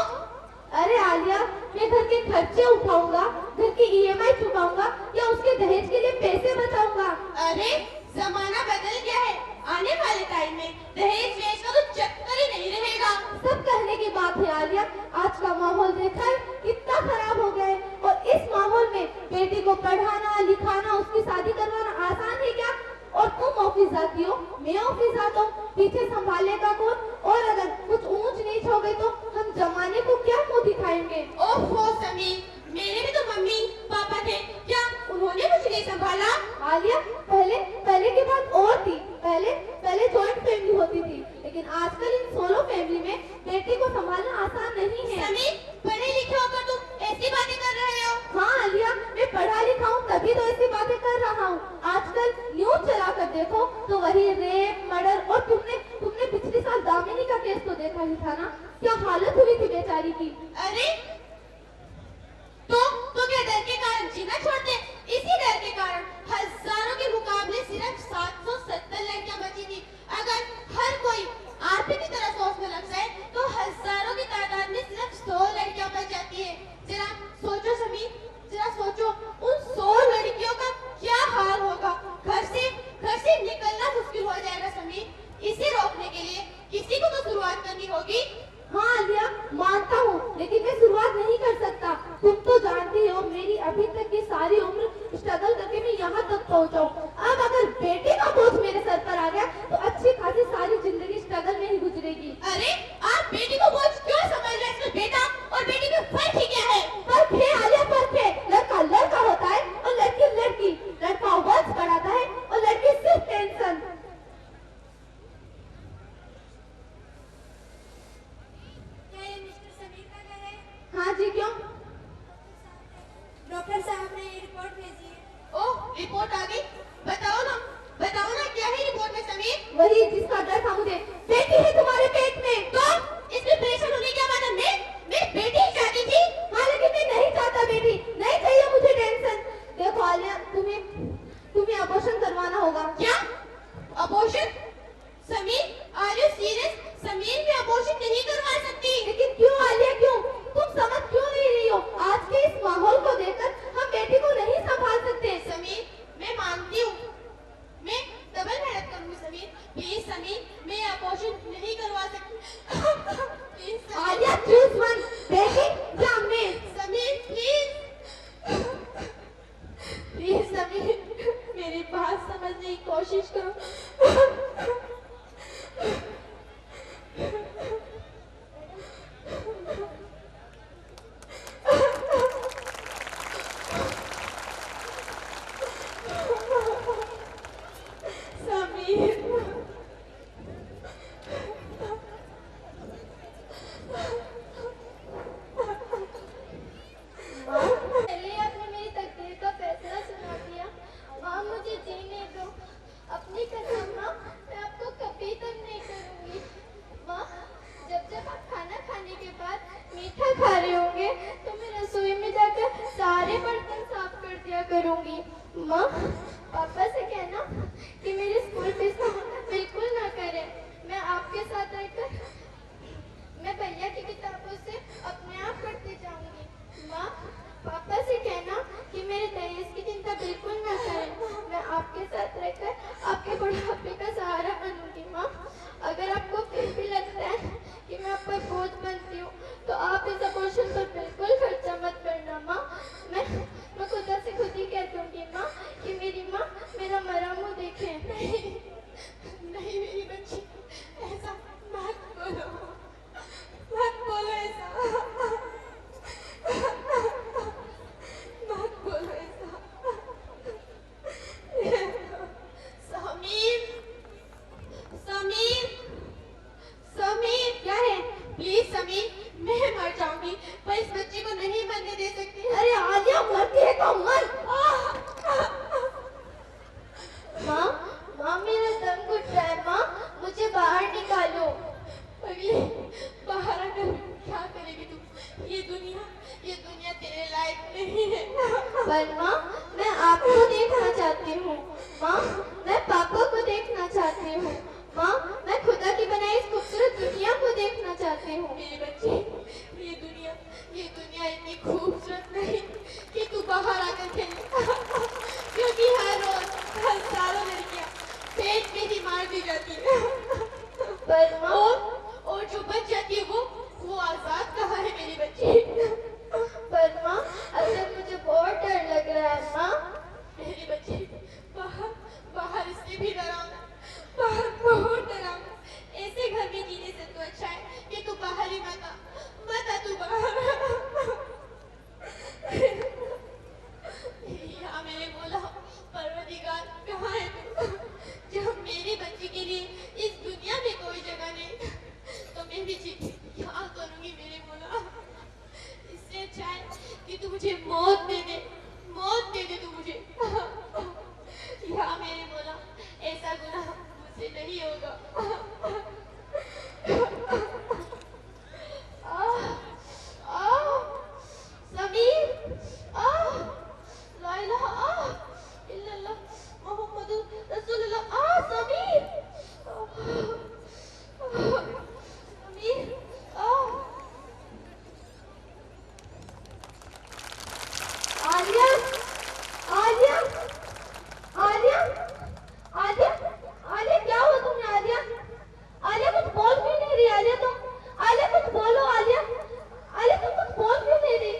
अरे आलिया, मैं घर के खर्चे उठाऊंगा, घर की ईएमआई चुकाऊंगा या उसके दहेज के लिए पैसे बचाऊंगा। अरे जमाना बदल गया है, आने वाले टाइम में दहेज वेज का तो चक्कर ही नहीं रहेगा। सब कहने की बात है आलिया, आज का माहौल देखा है कितना खराब हो गया है। और इस माहौल में बेटी को पढ़ाना लिखाना, उसकी शादी करवाना आसान है क्या? और तुम ऑफिस जाती हो, मैं ऑफिस जाता हूँ, पीछे संभालेगा कौन? और अगर कुछ ऊंच नीच हो गई तो हम जमाने को क्या मुंह दिखाएंगे? ओहो समी, मेरे भी तो मम्मी पापा थे, क्या उन्होंने मुझे नहीं संभाला? आलिया, पहले की बात और थी। पहले जॉइंट फैमिली होती थी, लेकिन आजकल इन सोलो फैमिली में बेटी को संभालना आसान नहीं है। समी, पढ़े लिखे होकर तुम ऐसी बातें कर रहे हो? हाँ आलिया, मैं पढ़ा लिखा हूँ तभी तो ऐसी बातें कर रहा हूँ। आजकल न्यूज चला कर देखो तो वही रेप, मर्डर, और तुमने पिछले साल दामिनी का केस तो देखा ही था ना, क्या हालत हुई थी बेचारी की। अरे तो क्या डर के कारण जीना छोड़ दे? इसी डर के कारण हजारों के मुकाबले सिर्फ 770 लड़कियां बची थी। अगर हर कोई आरती की तरह सोचने लग जाए तो हजारों की तादाद में सिर्फ 100 लड़कियां बच जाती है। जरा सोचो समी, जरा सोचो, उन 100 लड़कियों का क्या हाल होगा। घर से निकलना मुश्किल हो जाएगा समी। इसे रोकने के लिए किसी को तो शुरुआत करनी होगी। हाँ आलिया, मानता हूँ, लेकिन मैं शुरुआत नहीं कर सकता। तुम तो जानती हो मेरी अभी तक की सारी उम्र स्ट्रगल करके मैं यहाँ तक पहुँचा हूँ। अब अगर बेटे का बोझ मेरे सर पर आ गया तो अच्छी खासी सारी जिंदगी स्ट्रगल में ही गुजरेगी। अरे आप बेटी को बोझ क्यों समझ रहे हैं? इसमें बेटा और बेटी में फर्क ही क्या है? फर्क है आलिया, फर्क है। लड़का लड़का होता है और लड़की लड़की। लड़का वंश बढ़ाता है और लड़की सिर्फ टेंशन। हाँ जी, क्यों? डॉक्टर साहब ने ये रिपोर्ट भेजी है। ओह, रिपोर्ट आ गई? बताओ ना क्या है रिपोर्ट में समीर? वही जिसका डर था मुझे। बेटी है तुम्हारे पेट में। तो इसमें प्रेशर होने क्या मतलब? मैं बेटी ही चाहती थी। हाँ, लेकिन मैं नहीं चाहता बेटी, नहीं चाहिए मुझे टेंशन। देखो आलिया, तुम्हें अबॉर्शन करवाना होगा। क्या abortion? Sameer, are you serious? Sameer मैं अबॉर्शन नहीं करवा सकती। लेकिन क्यों आलिया, क्यों? तुम समझ क्यों नहीं रही हो? आज के इस माहौल को देखकर हम बेटी को नहीं संभाल सकते। समीर, मैं मानती हूँ, मैं डबल मेहनत करूंगी समीर। प्लीज समीर, मैं अबॉर्शन नहीं करवा सकती। प्लीज आलिया, चूज वन, बेटी या मैं। समीर प्लीज समीर, मेरी बात समझने की कोशिश करो। पहले आपने मेरी तकदीर का फैसला सुना दिया। माँ, मुझे जीने दो। अपनी कसम माँ, मैं आपको कभी तक नहीं करूँगी। माँ, जब आप खाना खाने के बाद मीठा खा रहे होंगे तो मैं रसोई में जाकर सारे बर्तन साफ कर दिया करूँगी। माँ, पापा से कहना कि मेरी स्कूल फीस का बिल्कुल ना करें। मैं आपके साथ रहकर मैं भैया की किताबों से अपने आप पढ़ती जाऊंगी। माँ, पापा से कहना कि मेरे दहेज की चिंता बिल्कुल ना करें। मैं आपके साथ रहकर आपके बुढ़ापे का सहारा बनूंगी। माँ, अगर आपको फिर भी लगता है कि मैं आप पर बोझ बनती हूँ तो आप इस अबॉर्शन पर बिल्कुल खर्चा मत करना। माँ, मैं खुदा से खुद ही कह दूंगी माँ कि मेरी और जो बच जाती है वो आजाद कहाँ है मेरी बच्ची? पर माँ असल मुझे बहुत डर लग रहा है माँ। मेरी बच्ची बाहर इससे भी डरावना, बाहर बहुत डरावना। ऐसे घर में जीने से तो अच्छा है कि तू बाहर ही मत आ तू बाहर। या मेरे मौला परवरदिगार कहाँ है तू? जब मेरी बच्ची के लिए इस दुनिया में कोई जगह नहीं तो मैं भी क्या करूँगी मेरे मौला? इससे अच्छा है कि तू मुझे मौत दे दे तू मुझे। या मेरे मौला ऐसा गुनाह मुझसे नहीं होगा। समीर ला इलाहा इल्लल्लाह मुहम्मदुर रसूलुल्लाह समीर आलिया आलिया आलिया आलिया आलिया क्या हुआ तुम्हें? आलिया आलिया कुछ बोल क्यों नहीं रही? आलिया तुम आलिया कुछ बोलो। आलिया आलिया तुम कुछ बोल क्यों नहीं रही?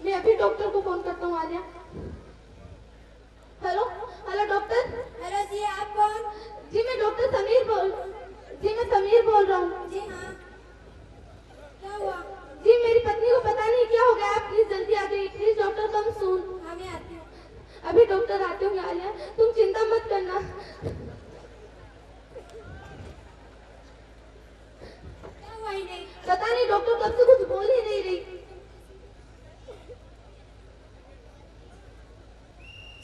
मैं अभी डॉक्टर को फोन करता हूँ। Aliya hello hello doctor. Hello जी, आप कौन? जी मैं डॉक्टर समीर बोल रहा हूँ। जी हाँ, क्या हुआ? जी मेरी पत्नी को पता नहीं क्या हो गया, आप प्लीज जल्दी आ जाइए प्लीज डॉक्टर कम सून। हाँ मैं आती हूँ। अभी डॉक्टर आते होंगे। आलिया तुम चिंता मत करना। क्या हुआ ही नहीं? पता नहीं डॉक्टर कब से कुछ बोल ही नहीं रही।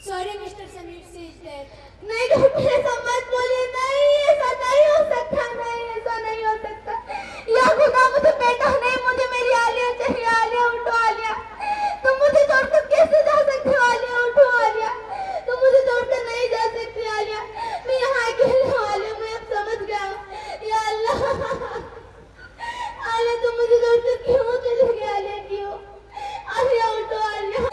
सॉरी मिस्टर समीर से इज डेड। नहीं डॉक्टर ऐसा मत बोलिए। नहीं ऐसा नहीं हो सकता। नहीं ऐसा नहीं हो सकता। या खुदा मुझे बेटा नहीं, मुझे मेरी आलिया चाहिए। आलिया उठो। आलिया तुम मुझे छोड़कर कैसे जा सकते हो? आलिया उठो। आलिया तुम मुझे छोड़कर नहीं जा सकती। आलिया मैं यहाँ अकेली हूँ। आलिया मैं अब समझ गया हूँ। या अल्लाह आलिया तुम मुझे छोड़कर क्यों चले गए? आलिया क्यों? आलिया उठो। आलिया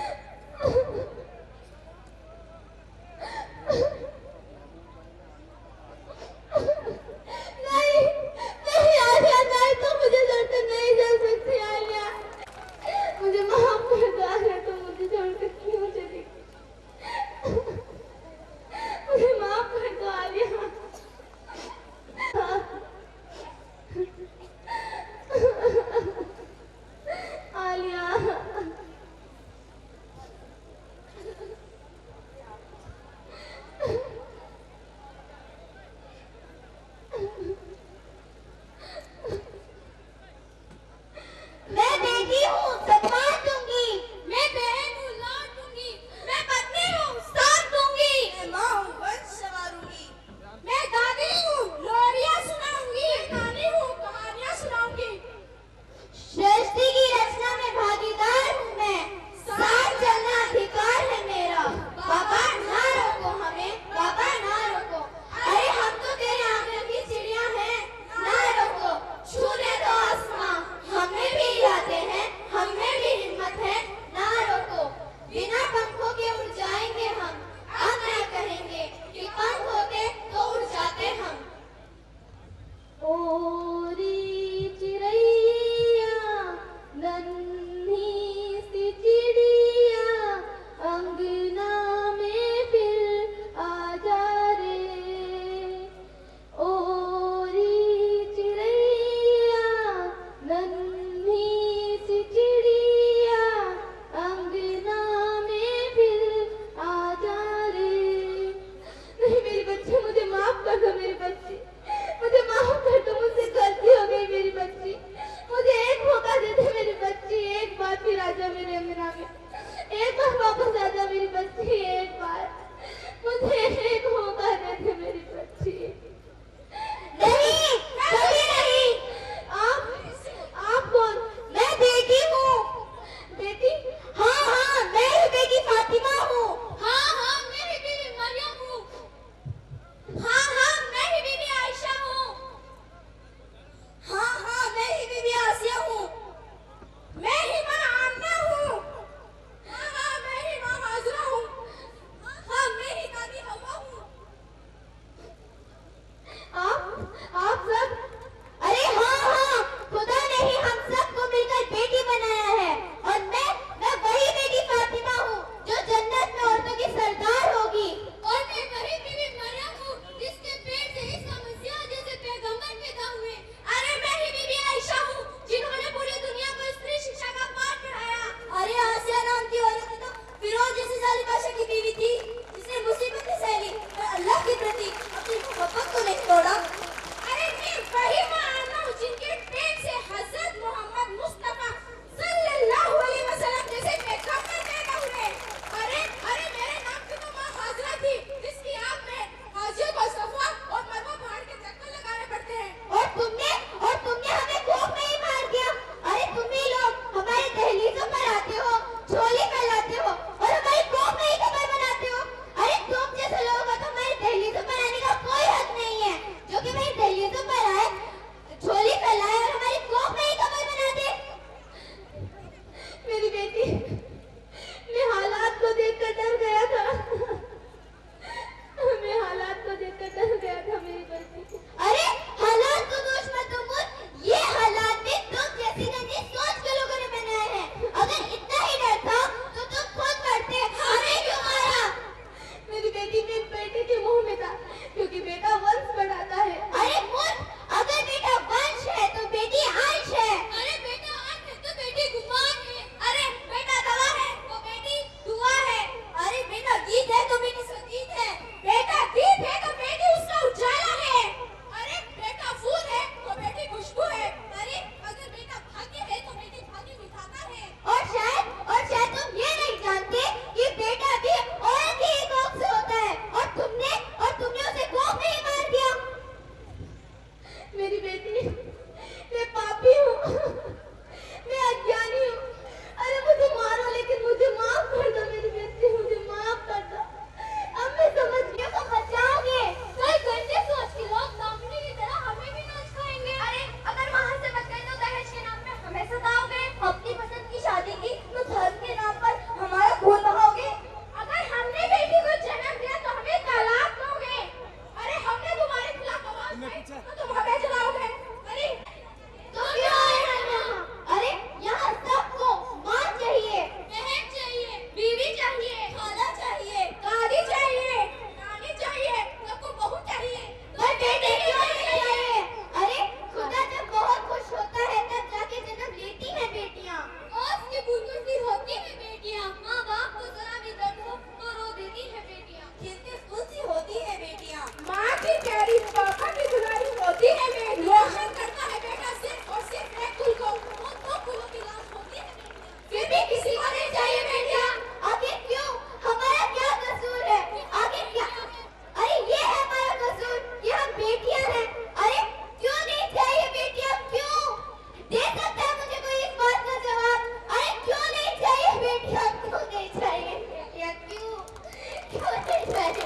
चाहिए?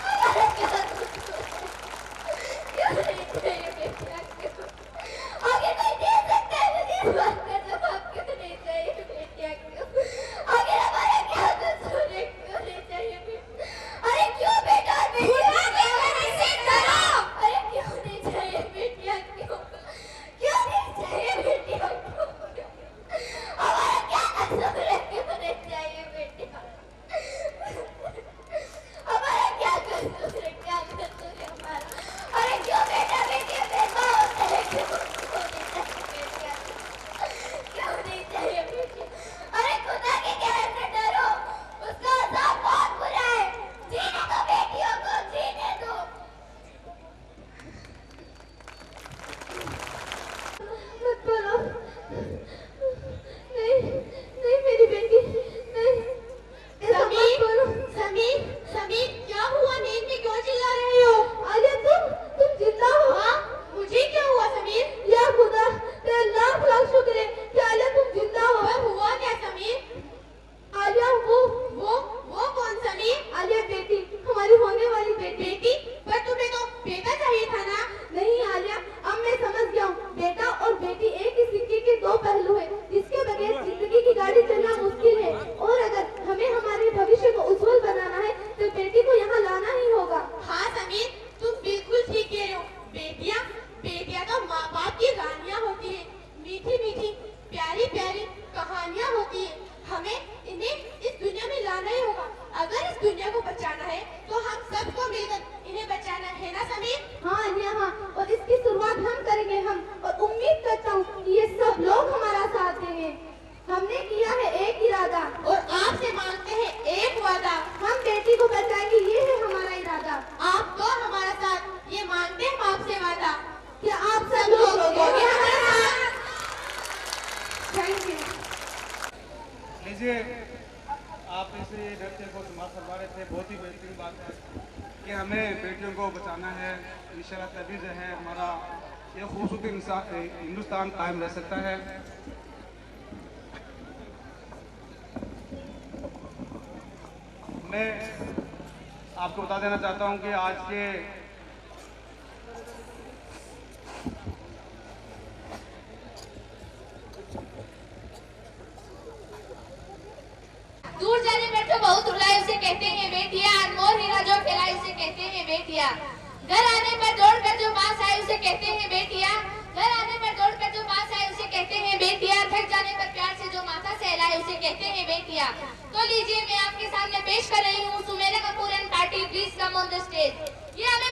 हमारा क्या क्यों नहीं चाहिए बेटिया? क्यों? आगे कोई दे सकता है मुझे इस बात का जवाब? क्यों नहीं चाहिए बेटिया? क्यों? आगे हमारा क्या कसूर है? क्यों नहीं चाहिए बेटिया? अरे क्यों बेटा और बेटिया? अरे क्यों नहीं चाहिए बेटिया? क्यों? क्यों नहीं चाहिए बेटिया? क्यों? हमारा क्या कसूर है? क्यों नहीं चाहिए बेटिया? हमारा क्या कसूर है? क्या कसूर है हमारा? अरे क्यों बेटा बेटिया भेदभाव होता है? क्यों नहीं चाहिए बेटिया? अरे खुदा के कहर से डरो, उसका अज़ाब बहुत बुरा है। जीने दो बेटियों को, जीने दो। मत बोलो। नहीं नहीं मेरी बेटी नहीं, ऐसा मत बोलो। समीर, समीर, क्या हुआ? नींद में क्यों चिल्ला रहे हो? आलिया तुम जिंदा हो? हाँ, मुझे क्या हुआ समीर? या खुदा तेरा लाख लाख शुक्र है कि आलिया तुम जिंदा हो। वह हुआ क्या समीर? आलिया वो कौन समीर? आलिया बेटी, हमारी होने वाली बेटी। बेटी? पर तुम्हें तो बेटा चाहिए था ना? नहीं आलिया, अब मैं समझ गया हूँ, बेटा और बेटी एक ही सिक्के के दो पहलू है। इसके बगैर जिंदगी की गाड़ी चलना मुश्किल है, और अगर हमें हमारे भविष्य को उज्जवल बनाना है तो बेटी को यहाँ लाना ही होगा। हाँ समीर, तुम बिल्कुल ठीक कह रहे हो। बेटियां तो माँ बाप की रानियां होती है। मीठी मीठी प्यारी प्यारी कहानियां होती है। हमें इन्हें इस दुनिया में लाना ही होगा। अगर इस दुनिया को बचाना है तो हम सबको मिलकर इन्हें बचाना है ना समीर? हाँ आलिया हाँ, और इसकी शुरुआत हम करेंगे। हम और उम्मीद करता हूँ कि ये सब लोग हमारा साथ देंगे। हमने किया है एक इरादा और आपसे मांगते हैं एक वादा। हम बेटी को बचाएंगे, ये है हमारा इरादा। आप तो हमारा साथ ये मांगते हैं आपसे वादा। क्या आप सब लोग होंगे हमारे साथ? Thank you. लीजिए, आप इसे नृत्य को समाप्त करवा रहे थे। बहुत ही बेहतरीन बात है कि हमें बेटियों को बचाना है। इंशाल्लाह तभी जो है हमारा ये खूबसूरत हिंदुस्तान कायम रह सकता है। मैं आपको बता देना चाहता हूं कि आज के दूर जाने पर जो बहुत रुलाई उसे कहते हैं बेटिया, अनमोल हीरा जो खिलाई उसे कहते हैं बेटिया। घर आने पर दौड़कर जो पास आए उसे कहते हैं बेटिया। घर आने पर दौड़कर जो पास आए उसे कहते हैं बेटिया। थक जाने पर प्यार से जो माथा सहलाए उसे कहते हैं बेटिया। तो लीजिए, मैं आपके सामने पेश कर रही हूँ Sumera Kapoor and party. Please come on the stage. ये हमें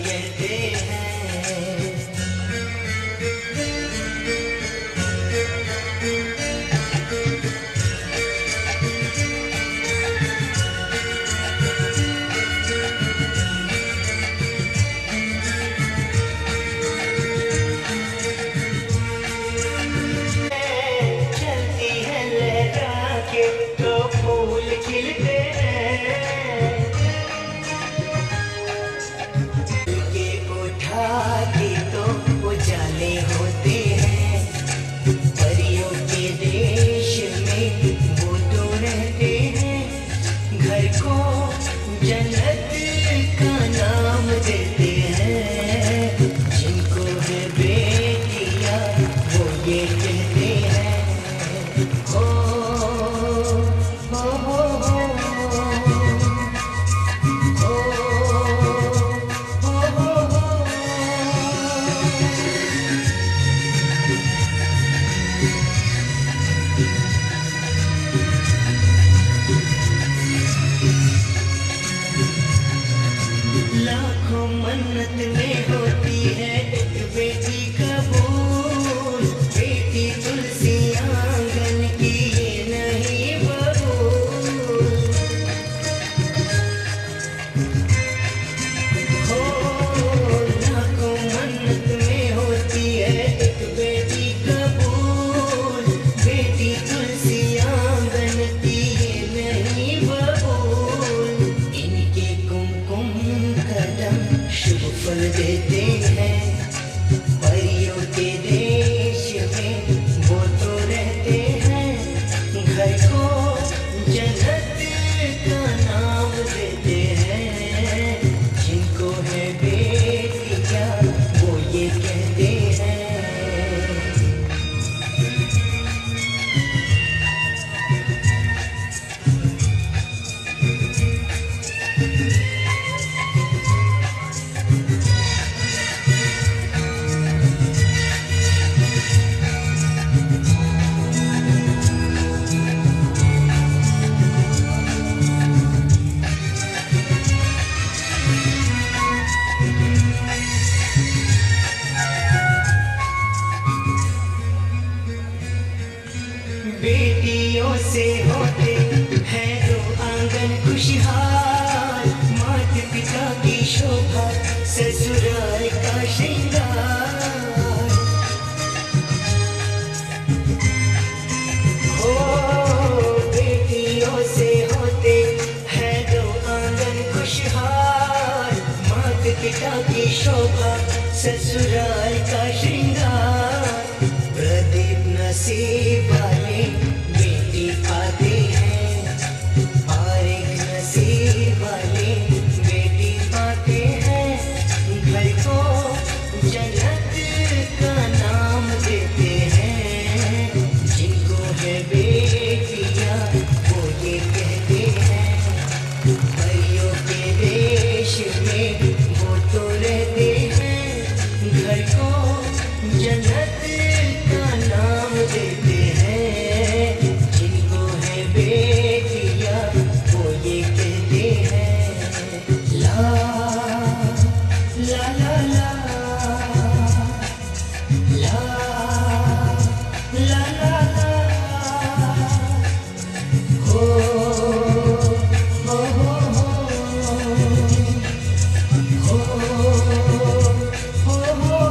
कहते हैं ये कहते हैं हो लाखों मन्नत में होती है एक बेटी कबूल, बेटी तुलसी आंगन की ये नहीं बबूल। हो लाखों मन्नत में होती है एक बेटी कबूल, बेटी तुलसी आंगन की ये नहीं बबूल। इनके कुमकुम कदम शुभ फल देते हैं, परियों के देश में वो तो रहते हैं, घर को जन्नत का नाम देते हैं। जिनको है बेटियां वो ये कहते हैं। बेटियों से होते हैं दो आंगन खुशहाल, माता पिता की शोभा ससुराल का श्रृंगार। हो बेटियों से होते हैं दो आंगन खुशहाल, माता पिता की शोभा ससुराल का श्रृंगार। प्रदीप नसीब वाले बेटी पाते हैं, और एक नसीब वाले बेटी पाते हैं, घर को जन्नत का नाम देते हैं। जिनको है बेटियां वो ये कहते हैं, परियों के देश में वो तो रहते हैं, घर को जन्नत का नाम देते हैं। जिनको है बेटियां वो ये कहते हैं। ला ला ला ला ला ला ला ला हो हो हो हो हो हो।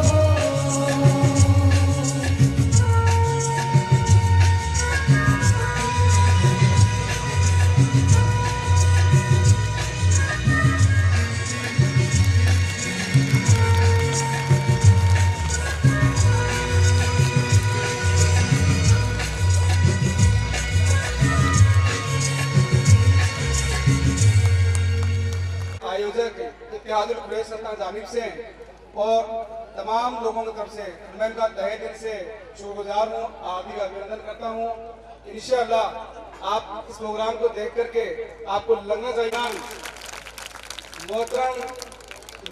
आयोजक इत्तेहादुल कुरैश संस्था की जानिब से और तमाम लोगों की तरफ से मैं उनका तहे दिल से शुक्रगुजार हूँ, आदि का अभिनंदन करता हूँ। इंशाअल्लाह आप इस प्रोग्राम को देख करके आपको लगना चाहिए। मोहतरम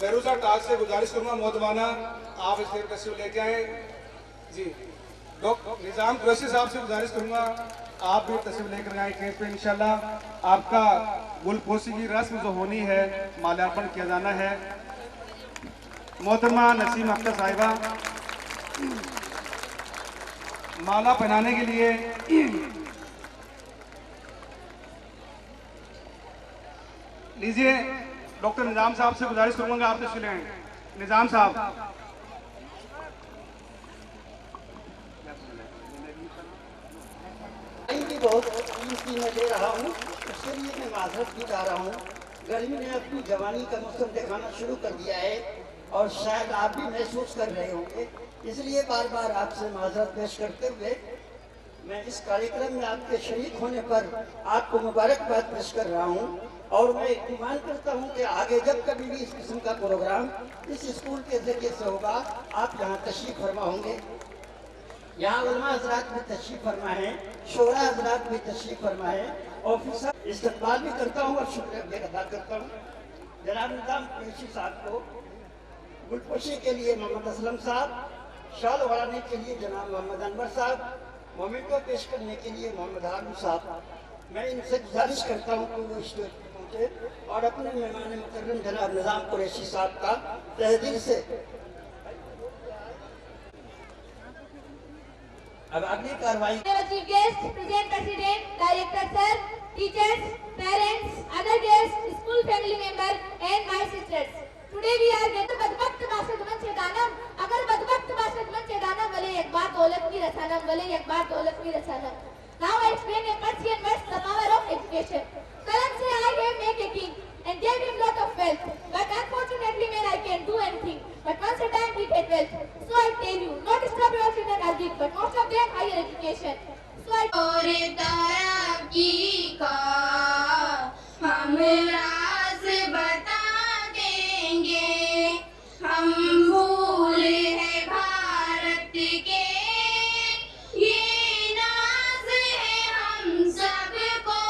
बेरूजा ताज से गुजारिश करूँगा मोहतबाना आप इस तस्वीर लेके आए जी। डॉक्टर निजाम कुरैशी साहब से गुजारिश करूँगा आप भी तस्वीर लेकर आए केस पे। इंशाल्लाह आपका गुलपोशी की रस्म जो होनी है, माल्यार्पण किया जाना है। मोहतरमा नसीम अख्तर साहिबा माला पहनाने के लिए लीजिए। डॉक्टर निजाम साहब से गुजारिश करूंगा आप तशरीफ लें। निजाम साहब भी बहुत कीमती मैं दे रहा हूँ, उसके लिए मैं माजरत भी जा रहा हूँ। गर्मी ने अपनी जवानी का मौसम दिखाना शुरू कर दिया है और शायद आप भी महसूस कर रहे होंगे, इसलिए बार बार आपसे माजरत पेश करते हुए मैं इस कार्यक्रम में आपके शरीक होने पर आपको मुबारकबाद पेश कर रहा हूँ। और मैं गुमान करता हूँ कि आगे जब कभी भी इस किस्म का प्रोग्राम इस स्कूल के जरिए से होगा, आप यहाँ तशरीफ फरमा होंगे। यहाँ उलमा हजरात भी तशरीफ फरमा है, शोरा हजरात भी तशरीफ फरमा है। ऑफिसर इस्तकबाल भी करता हूँ और शुक्रिया भी अदा करता हूँ जनाब निज़ाम कुरैशी साहब को, गुलपोशी के लिए मोहम्मद असलम साहब, शाल ओढ़ाने के लिए जनाब मोहम्मद अनवर साहब, मोमेंटो पेश करने के लिए मोहम्मद हारून साहब। मैं इनसे गुजारिश करता हूँ कि वो स्टेज पर पहुँचे और अपने मेहमान मुकर्रम जनाब निज़ाम कुरैशी साहब का तहे दिल से अब अगली कार्रवाई। Chief guest, present president, director sir, teachers, parents, other guests, school family member and my sisters. Today we are gathered बदबख्त बाशद मन से दानम, अगर बदबख्त बाशद मन से दानम वले एक बार दौलत की रसानम, वले एक बार दौलत की रसानम. Now I explain a Persian verse, the power of education. Kalam se I have make a king and gave him lot of wealth, but unfortunately when I can do anything, but once a time we get wealth. So I tell you, not stop your children are big, but most of them higher education. So I और तरक्की का हम राज बता देंगे, हम फूल है भारत के, ये नाज है हम सबको,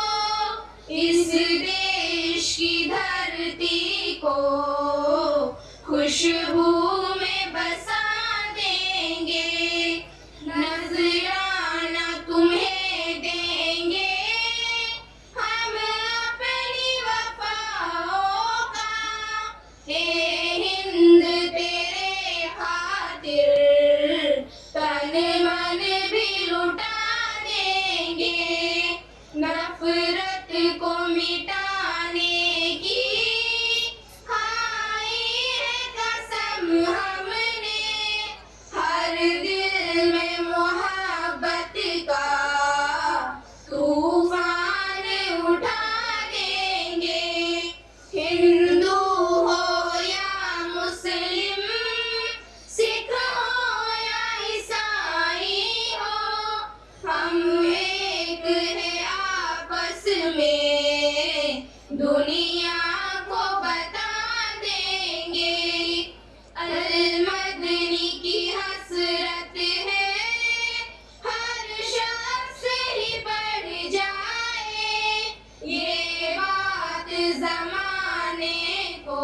इस देश की धरती को खुशबू में बसा देंगे, नजराना तुम्हें देंगे हम अपनी वफाओं का, ए हिंद तेरे खातिर तन मन भी लुटा देंगे, नफरत को मिटाने की खाई है कसम हमने, हर दिल में मोहब्बत का तूफान उठा देंगे, हिंदू हो या मुस्लिम, सिख हो या ईसाई हो, हम एक है आपस में, दुनिया को बता देंगे, अल-मदनी की हसरत है हर शख्स ही बढ़ जाए, ये बात जमाने को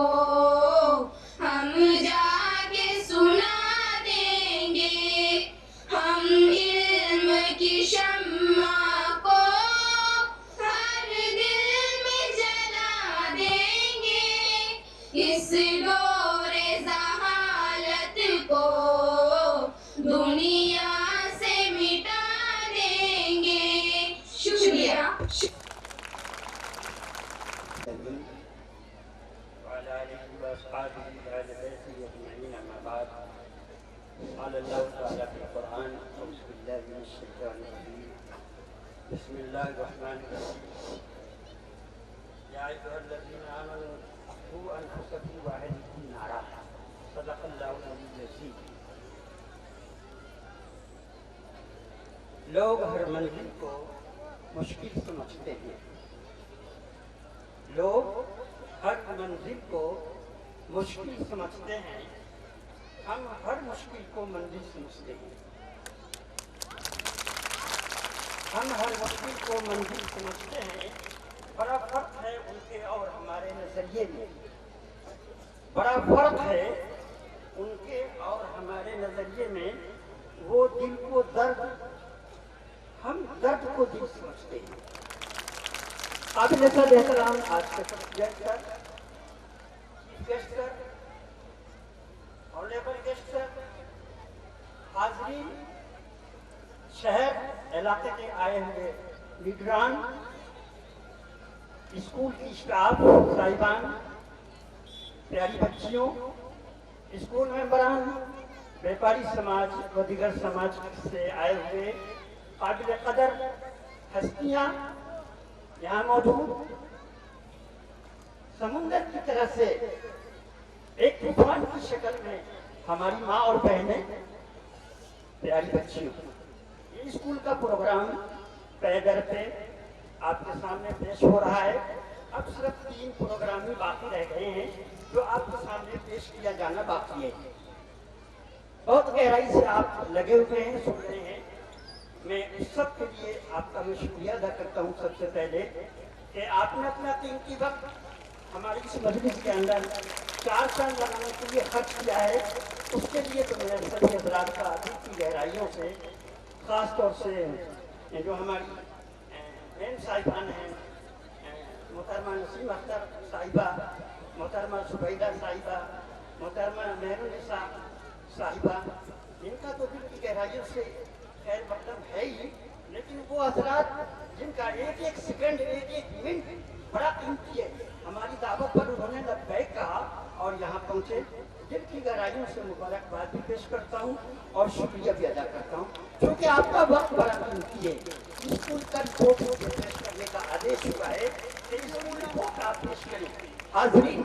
हम जाके सुना देंगे, हम इल्म की शम्मा को हर दिल में जला देंगे, इस दौरे जहालत को दुनिया से मिटा देंगे। शुक्रिया। लोग हर मंजिल को मुश्किल समझते हैं, लोग हर मंजिल को मुश्किल समझते हैं, हम हर मुश्किल को मंजिल समझते हैं, हम हर मुश्किल को मंजिल समझते हैं। बड़ा फर्क है उनके और हमारे नजरिए में, बड़ा फर्क है उनके और हमारे नजरिए में। वो दिल को दर्द, हम दर्द को दिल समझते हैं। काबिल एहतराम आज के subject sir, chief guest sir, honourable guest sir, हाजरीन, शहर इलाके के आए हुए लीडरान, स्कूल की स्टाफ साहिबान, प्यारी बच्चियों, स्कूल मेंबरान, व्यापारी समाज व दीगर समाज से आए हुए काबिल कदर हस्तियां यहाँ मौजूद, समुंदर की तरह से एक तूफान की शक्ल में हमारी माँ और बहनें, प्यारी बच्चियों, ये स्कूल का प्रोग्राम पैदर पे आपके सामने पेश हो रहा है। अब सिर्फ 3 प्रोग्राम ही बाकी रह गए हैं जो आपके सामने पेश किया जाना बाकी है। बहुत गहराई से आप लगे हुए हैं, सुन रहे हैं। मैं उस सब के लिए आपका मैं शुक्रिया अदा करता हूँ सबसे पहले कि आपने अपना कीमती वक्त हमारी इस मजलिस के अंदर 4 साल लगाने के लिए खर्च किया है। उसके लिए तो मैं सभी हजरात का दिल की गहराइयों से ख़ास तौर से जो हमारी मैम साहिबान हैं, मोहतरमा नसीम अख्तर साहिबा, मोहतरमा सुबैदा साहिबा, मोहतरमा मेहरुनिसा साहिबा, इनका तो दिल की गहराइयों से खैर मतलब है ही, लेकिन वो हजरात जिनका एक एक सेकंड, एक एक मिनट बड़ा कीमती है। हमारी दावत पर उन्होंने लब्बैक कहा और यहाँ पहुँचे। दिल की गहराइयों से मुबारकबाद भी पेश करता हूँ और शुक्रिया भी अदा करता हूँ, क्योंकि आपका वक्त बड़ा कीमती है। स्कूल का रिपोर्ट मुझे पेश करने का आदेश हुआ है कि स्कूल रिपोर्ट आप पेश करें। हाज़रीन,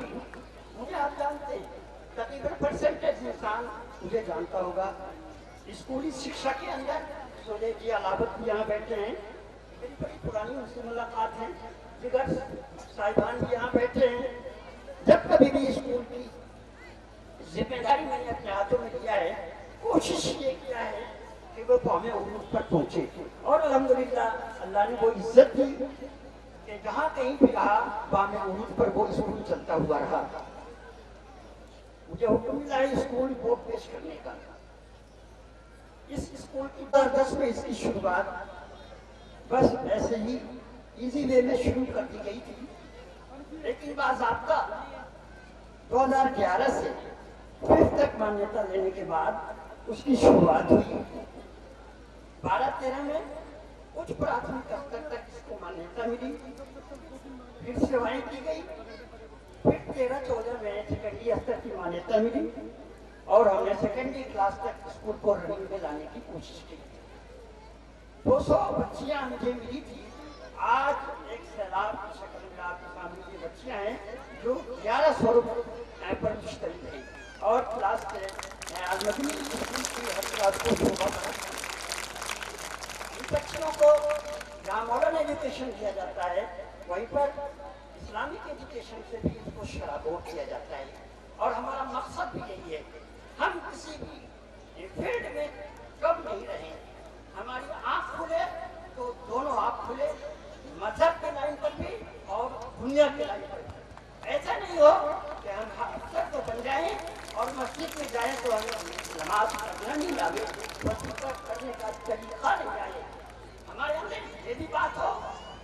मुझे आप जानते हैं, तकरीबन परसेंटेज इंसान मुझे जानता होगा स्कूली शिक्षा के अंदर। सोने जी अलावत भी यहाँ बैठे हैं, मेरी बड़ी पुरानी उनसे मुलाकात है। जिगर साहिबान भी यहाँ बैठे हैं। जब कभी भी स्कूल की जिम्मेदारी मैंने अपने हाथों में लिया है, कोशिश ये किया है कि वो कौमे उरूज पर पहुँचे, और अल्हम्दुलिल्लाह अल्लाह ने वो इज्जत दी कि जहाँ कहीं भी रहा कौमे उरूज पर वो स्कूल चलता हुआ रहा। मुझे हुक्म मिला है स्कूल रिपोर्ट पेश करने का। इस स्कूल की 10 में इसकी शुरुआत बस ऐसे ही इजी वे में शुरू कर दी गई थी, लेकिन बाज़ाब्ता 2011 से 5th तक मान्यता लेने के बाद उसकी शुरुआत हुई। 12-13 में उच्च प्राथमिक स्तर तक इसको मान्यता मिली, फिर सेवाएं की गई, फिर 13-14 में सेकेंडरी स्तर की मान्यता मिली और हमने सेकेंडरी क्लास तक स्कूल को रनिंग में लाने की कोशिश की। 200 बच्चियां मुझे मिली थी। आज एक सैलाब की शक्ल में आपके सामने ये बच्चियां हैं जो 1100 रुपये पर मुश्तमिल है और क्लास मदनी स्कूल की हर क्लास को शोभा बनाती है। इन बच्चियों को जहाँ मॉडर्न एजुकेशन दिया जाता है, वहीं पर इस्लामिक एजुकेशन से भी इसको शराबोर किया जाता है। और हमारा मकसद भी यही है, हम किसी भी फील्ड में कम नहीं रहें। हमारी आँख खुले तो दोनों आँख खुले, मजहब के लाइन पर भी और दुनिया के लाइन पर भी। ऐसा नहीं हो कि हम अफसर तो बन जाएं और मस्जिद में जाएं तो हमें नमाज पढ़ना नहीं आवे, वजीफा करने का तरीका नहीं आए। हमारे अंदर ये भी बात हो,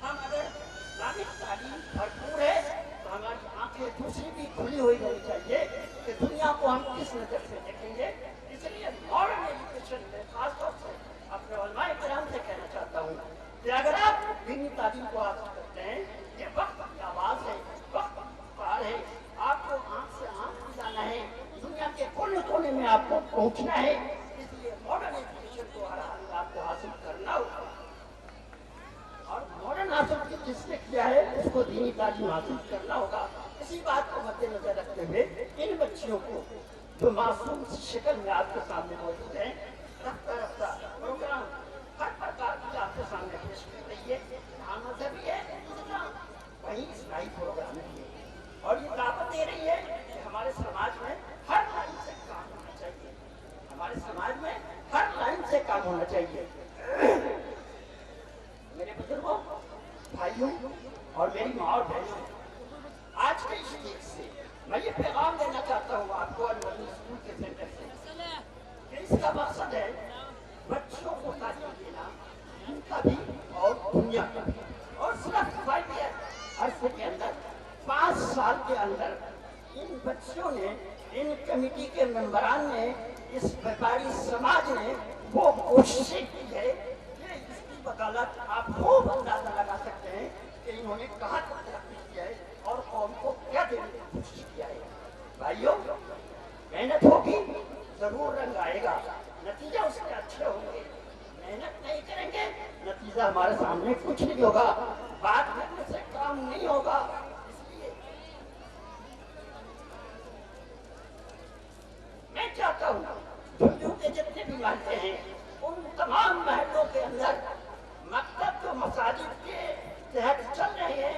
हम अगर इस्लामिक तालीम भरपूर है तो हमारी आंखें दूसरी भी खुली हुई रहनी चाहिए कि दुनिया को हम किस नजर से देखेंगे। इसलिए मॉडर्न एजुकेशन में खासतौर से अपने उलमाए किराम से कहना चाहता हूँ कि अगर आप दीनी तालीम को हासिल करते हैं, ये वक्त की आवाज़ है, वक्त पार है, आपको आँख से आँख मिलाना है, दुनिया के कोने कोने में आपको पहुँचना है। इसलिए मॉडर्न एजुकेशन को हर हाल में आपको हासिल करना होगा और मॉडर्न हासिल जिसने किया है उसको दीनी तालीम हासिल करना होगा। इसी बात को मद्देनजर रखते हुए इन बच्चियों को जो मासूम शक्ल में आपके सामने मौजूद है, रफ्ता रफ्ता प्रोग्राम हर प्रकार की आपके सामने पेश कर रही है। जहाँ मजहबी है वहीं इस्लामी प्रोग्राम है और ये दावत दे रही है कि हमारे समाज में हर लाइन से काम होना चाहिए, हमारे समाज में हर लाइन से काम होना चाहिए। मेरे बुजुर्गों, भाइयों और मेरी माँ और बहनों, आज के इस स्टेज से मैं ये पैगाम देना चाहता हूँ आपको अलमदनी स्कूल के सेंटर से कि इसका मकसद है बच्चों को तालीम देना, उनका भी और दुनिया का भी। और सिर्फ 5 ईयर अरसे के अंदर, 5 साल के अंदर इन बच्चों ने, इन कमेटी के मेंबरान ने, इस व्यापारी समाज ने वो कोशिशें की है कि इसकी बदौलत आप खूब अंदाजा लगा सकते हैं कि इन्होंने कहाँ तक तरक्की किया है और कौम को क्या देने की कोशिश किया है। भाइयों, मेहनत होगी जरूर रंग आएगा, नतीजा उसके अच्छे होंगे। मेहनत नहीं करेंगे, नतीजा हमारे सामने कुछ नहीं होगा, बात करने से काम नहीं होगा। इसलिए मैं चाहता हूँ झुंझुनू के जितने भी महल्ले हैं, उन तमाम महलों के अंदर मकतब जो मसाजिद के तहत चल रहे हैं,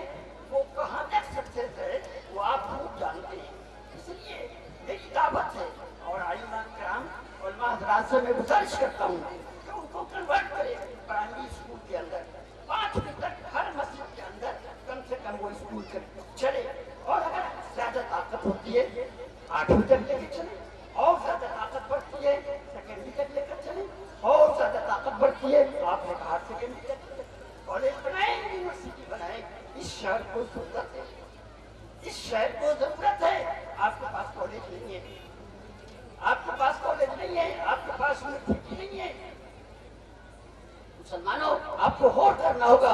वो कहाँ तक सक्सेस है वो आप खूब जानते हैं। इसलिए मेरी दावत है और आइमान कराम उलमा हज़रात से मैं गुजारिश करता हूँ कि उनको कन्वर्ट करें हर एक प्राइमरी स्कूल के अंदर 5वीं तक हर मस्जिद के अंदर कम से कम वो स्कूल चले, और अगर ज्यादा ताकत होती है 8वीं तक लेकर चले, और ज्यादा ताकत बढ़ती है सेकेंडरी तक लेकर चले, और ज्यादा ताकत बढ़ती है तो आपने कहा सेकेंडरी तक कॉलेज बनाए, यूनिवर्सिटी बनाए। इस शहर को जरूरत है, इस शहर को जरूरत है। आपके पास कॉलेज नहीं है, आपके पास कॉलेज नहीं है, आपके पास यूनिवर्सिटी नहीं है। मुसलमानों, आपको गौर करना होगा।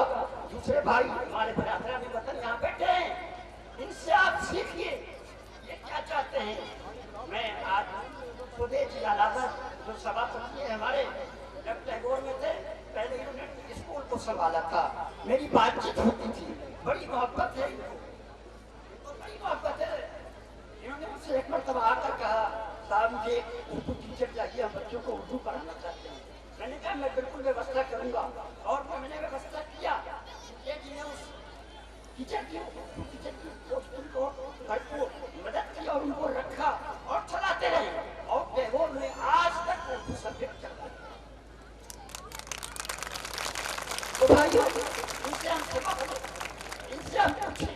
दूसरे भाई हमारे बरादरान वतन यहाँ बैठे हैं, इनसे आप सीखिए ये क्या चाहते हैं। मैं आज स्वदेश जी अलावा जो सभापति है हमारे जब टैगोर में थे, पहले इन्होंने स्कूल को संभाला था, मेरी बातचीत होती थी, बड़ी मोहब्बत है इनको, बड़ी मोहब्बत है। इन्होंने मुझसे एक मरतबा आकर कहा, साहब मुझे उर्दू टीचर चाहिए, हम बच्चों को उर्दू पढ़ाना चाहते हैं। मैंने कहा मैं बिल्कुल व्यवस्था करूंगा, और मैंने व्यवस्था किया। उस टीचर की उनको मदद की और उनको रखा और चलाते रहे, और टैगोर में आज तक उर्दू सब्जेक्ट चल रहा है। तो भाइयों, इनसे हम इनसे हम पूछें।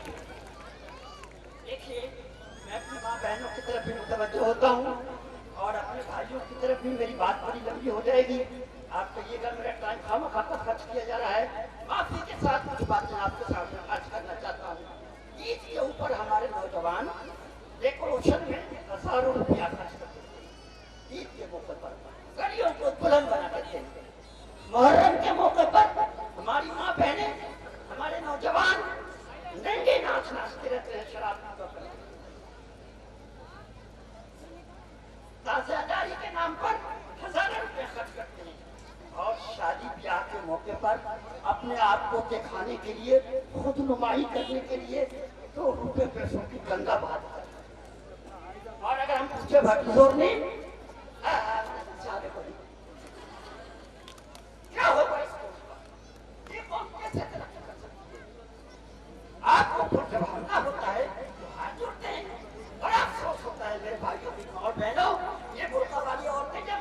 देखिए, मैं अपनी माँ बहनों की तरफ भी मुतवज्जो होता हूँ, और अपने भाइयों की तरफ भी मेरी बात बड़ी लंबी हो जाएगी। आप कहिएगा मेरा टाइम खामखा खर्च किया जा रहा है। माफी के साथ कुछ बातें आपके सामने अर्ज करना चाहता हूँ। ईद के ऊपर हमारे नौजवान डेकोरेशन में हजारों रुपया खर्च करते हैं। ईद के मौके पर गलियों को बुलंद बना देते हैं। मुहर्रम के मौके पर हमारी माँ बहनें, हमारे नौजवान नंगे नाचते रहते हैं, शराब पीकर ताज़ियादारी के नाम पर हजारों रुपए खर्च करते हैं, और शादी ब्याह के मौके पर अपने आप को दिखाने के लिए, खुद नुमाई करने के लिए 2 रुपए पैसों की गंगा बहाते हैं। और अगर हम पूछे भट्टी जोर ने क्या होगा इसको, ये कौन कैसे तरक्की कर सकती है। आपको जब हमला होता है तो हाथ जोड़ते हैं, बड़ा अफसोस होता है मेरे भाइयों और बहनों। ये बुर्का वाली औरतें जब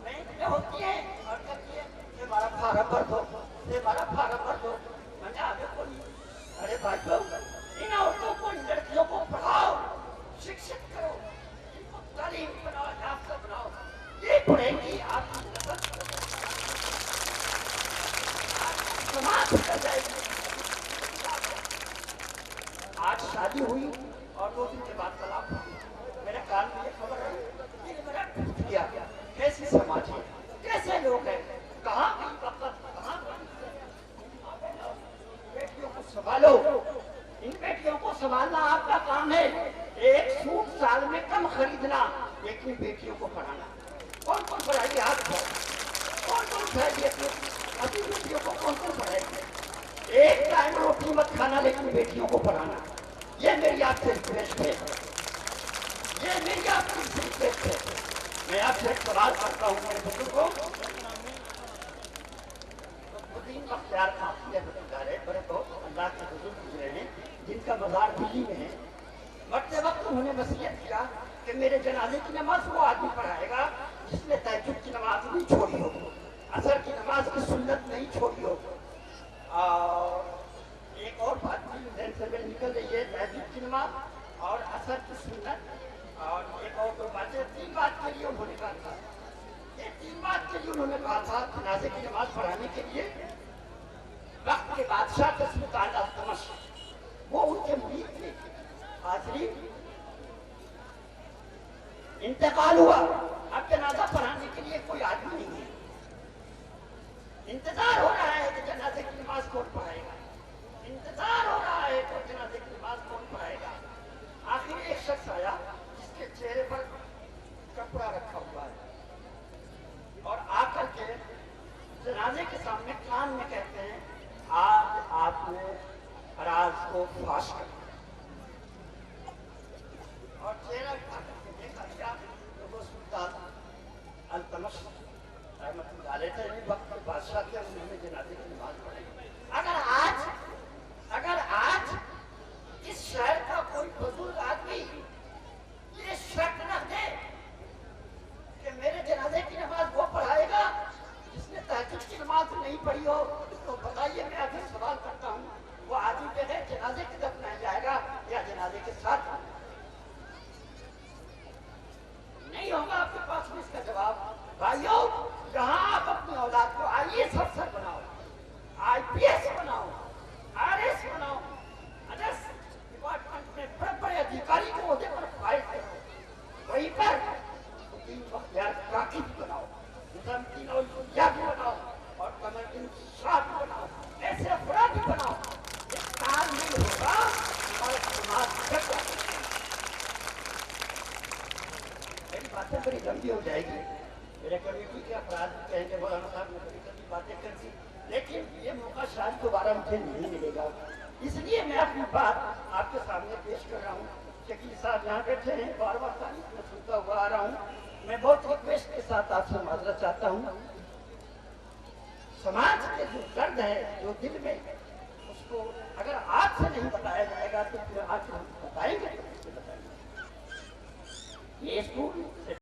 में होती है और कहती है ये हमारा फार्म भर दो, ये हमारा फार्म भर दो, मैंने आगे कोई, अरे भाइयों, इन औरतों को, इन लड़कियों को पढ़ाओ, शिक्षित करो, इनको तालीम बनाओ, याफ्ता बनाओ, ये पढ़ेंगी आपकी समाज कर जाएगी। आज शादी हुई और 2 दिन के बाद तलाक हुई। मेरे कान में ये खबर है, ये मेरा टूट गया। कैसी समाज है, कैसे लोग हैं, कहाँ गई वक्त, कहाँ बेटियों को संभालो। इन बेटियों को संभालना आपका काम है। एक सूट साल में कम खरीदना, लेकिन बेटियों को पढ़ाना। कौन कौन पढ़ाएगी आपको, कौन कौन पढ़ाएगी अपनी बेटियों को, कौन कौन पढ़ाएगी। एक टाइम रोटी मत खाना, लेकिन बेटियों को पढ़ाना। ये मेरी आपसे रिक्वेस्ट है, ये मेरी आपसे रिक्वेस्ट है। मैं आपसे एक सवाल करता हूँ मेरे बुजुर्गों, बख्तियार बड़े बहुत अल्लाह के बुजुर्ग गुजरे हैं, जिनका मज़ार दिल्ली में है। मरते वक्त उन्होंने वसीयत किया कि मेरे जनाजे की नमाज वो आदमी पढ़ाएगा जिसने तहज्जुद की नमाज नहीं छोड़ी हो, असर की नमाज की सुन्नत नहीं छोड़ी हो। और एक और बात भी जहन से मेरे निकल रही है, तहज्जुद की नमाज और असर की सुन्नत, और एक और 2 बातें, 3 बात के लिए उन्होंने कहा था। ये 3 बात के लिए उन्होंने कहा था जनाजे की नमाज पढ़ाने के लिए। वक्त के बादशाह तस्वीर अल-तमश वो उनके मुरीद थे। हाज़रीन, इंतकाल हुआ, अब जनाजा पढ़ाने के लिए कोई आदमी नहीं है। इंतजार हो रहा है कि जनाजे की नमाज कौन पढ़ाएगा, इंतजार हो रहा है कि जनाजे की नमाज कौन पढ़ाएगा। आखिर एक शख्स आया जिसके चेहरे पर कपड़ा रखा हुआ है, और आकर के जनाजे के सामने कान में कहते हैं, आज आपने राज को फाश कर दिया। और चेहरा उठा करके देखा गया तो वो सुल्तान अल-तमश रहमतुल्लाह अलैह थे, वक्त के बादशाह थे, उन्होंने जनाजे की नमाज पढ़ी। अगर आज इस शहर का कोई बुजुर्ग आदमी ये शर्त रख दे कि मेरे जनाजे की नमाज वो पढ़ाएगा जिसने तहज्जुद की नमाज पड़ी हो तो बताइए, मैं अभी सवाल करता हूँ, वो आदमी जो है जनाजे की तरफ नहीं जाएगा या जनाजे के साथ? नहीं होगा आपके पास में इसका जवाब। भाइयों, जहां आप अपनी औलाद को IAS अफसर बनाओ, IPS बनाओ, RS बनाओ, अदर्स डिपार्टमेंट में बड़े बड़े अधिकारी को ओहदे पर फाइल करो, वहीं पर काकी भी बनाओ, निजामुद्दीन औलिया भी बनाओ और कमरुद्दीन शाह भी बनाओ, ऐसे अपराध भी बनाओ। ये काम नहीं होगा, हमारा समाज जग जाएगा। मेरी बातें बड़ी लंबी हो जाएगी, मेरे कमेटी के अपराध कहेंगे मौलाना साहब ने बड़ी लंबी बातें कर दी, लेकिन ये मौका शायद दोबारा मुझे नहीं मिलेगा। इसलिए मैं अपनी बात आपके सामने पेश कर रहा हूँ। शकील साहब यहाँ बैठे हैं, बार बार तारीफ में सुनता हुआ आ रहा हूँ। मैं बहुत रिक्वेस्ट के साथ आपसे माजरत चाहता हूँ। समाज के जो दर्द है, जो दिल में, उसको अगर आपसे नहीं बताया जाएगा तो फिर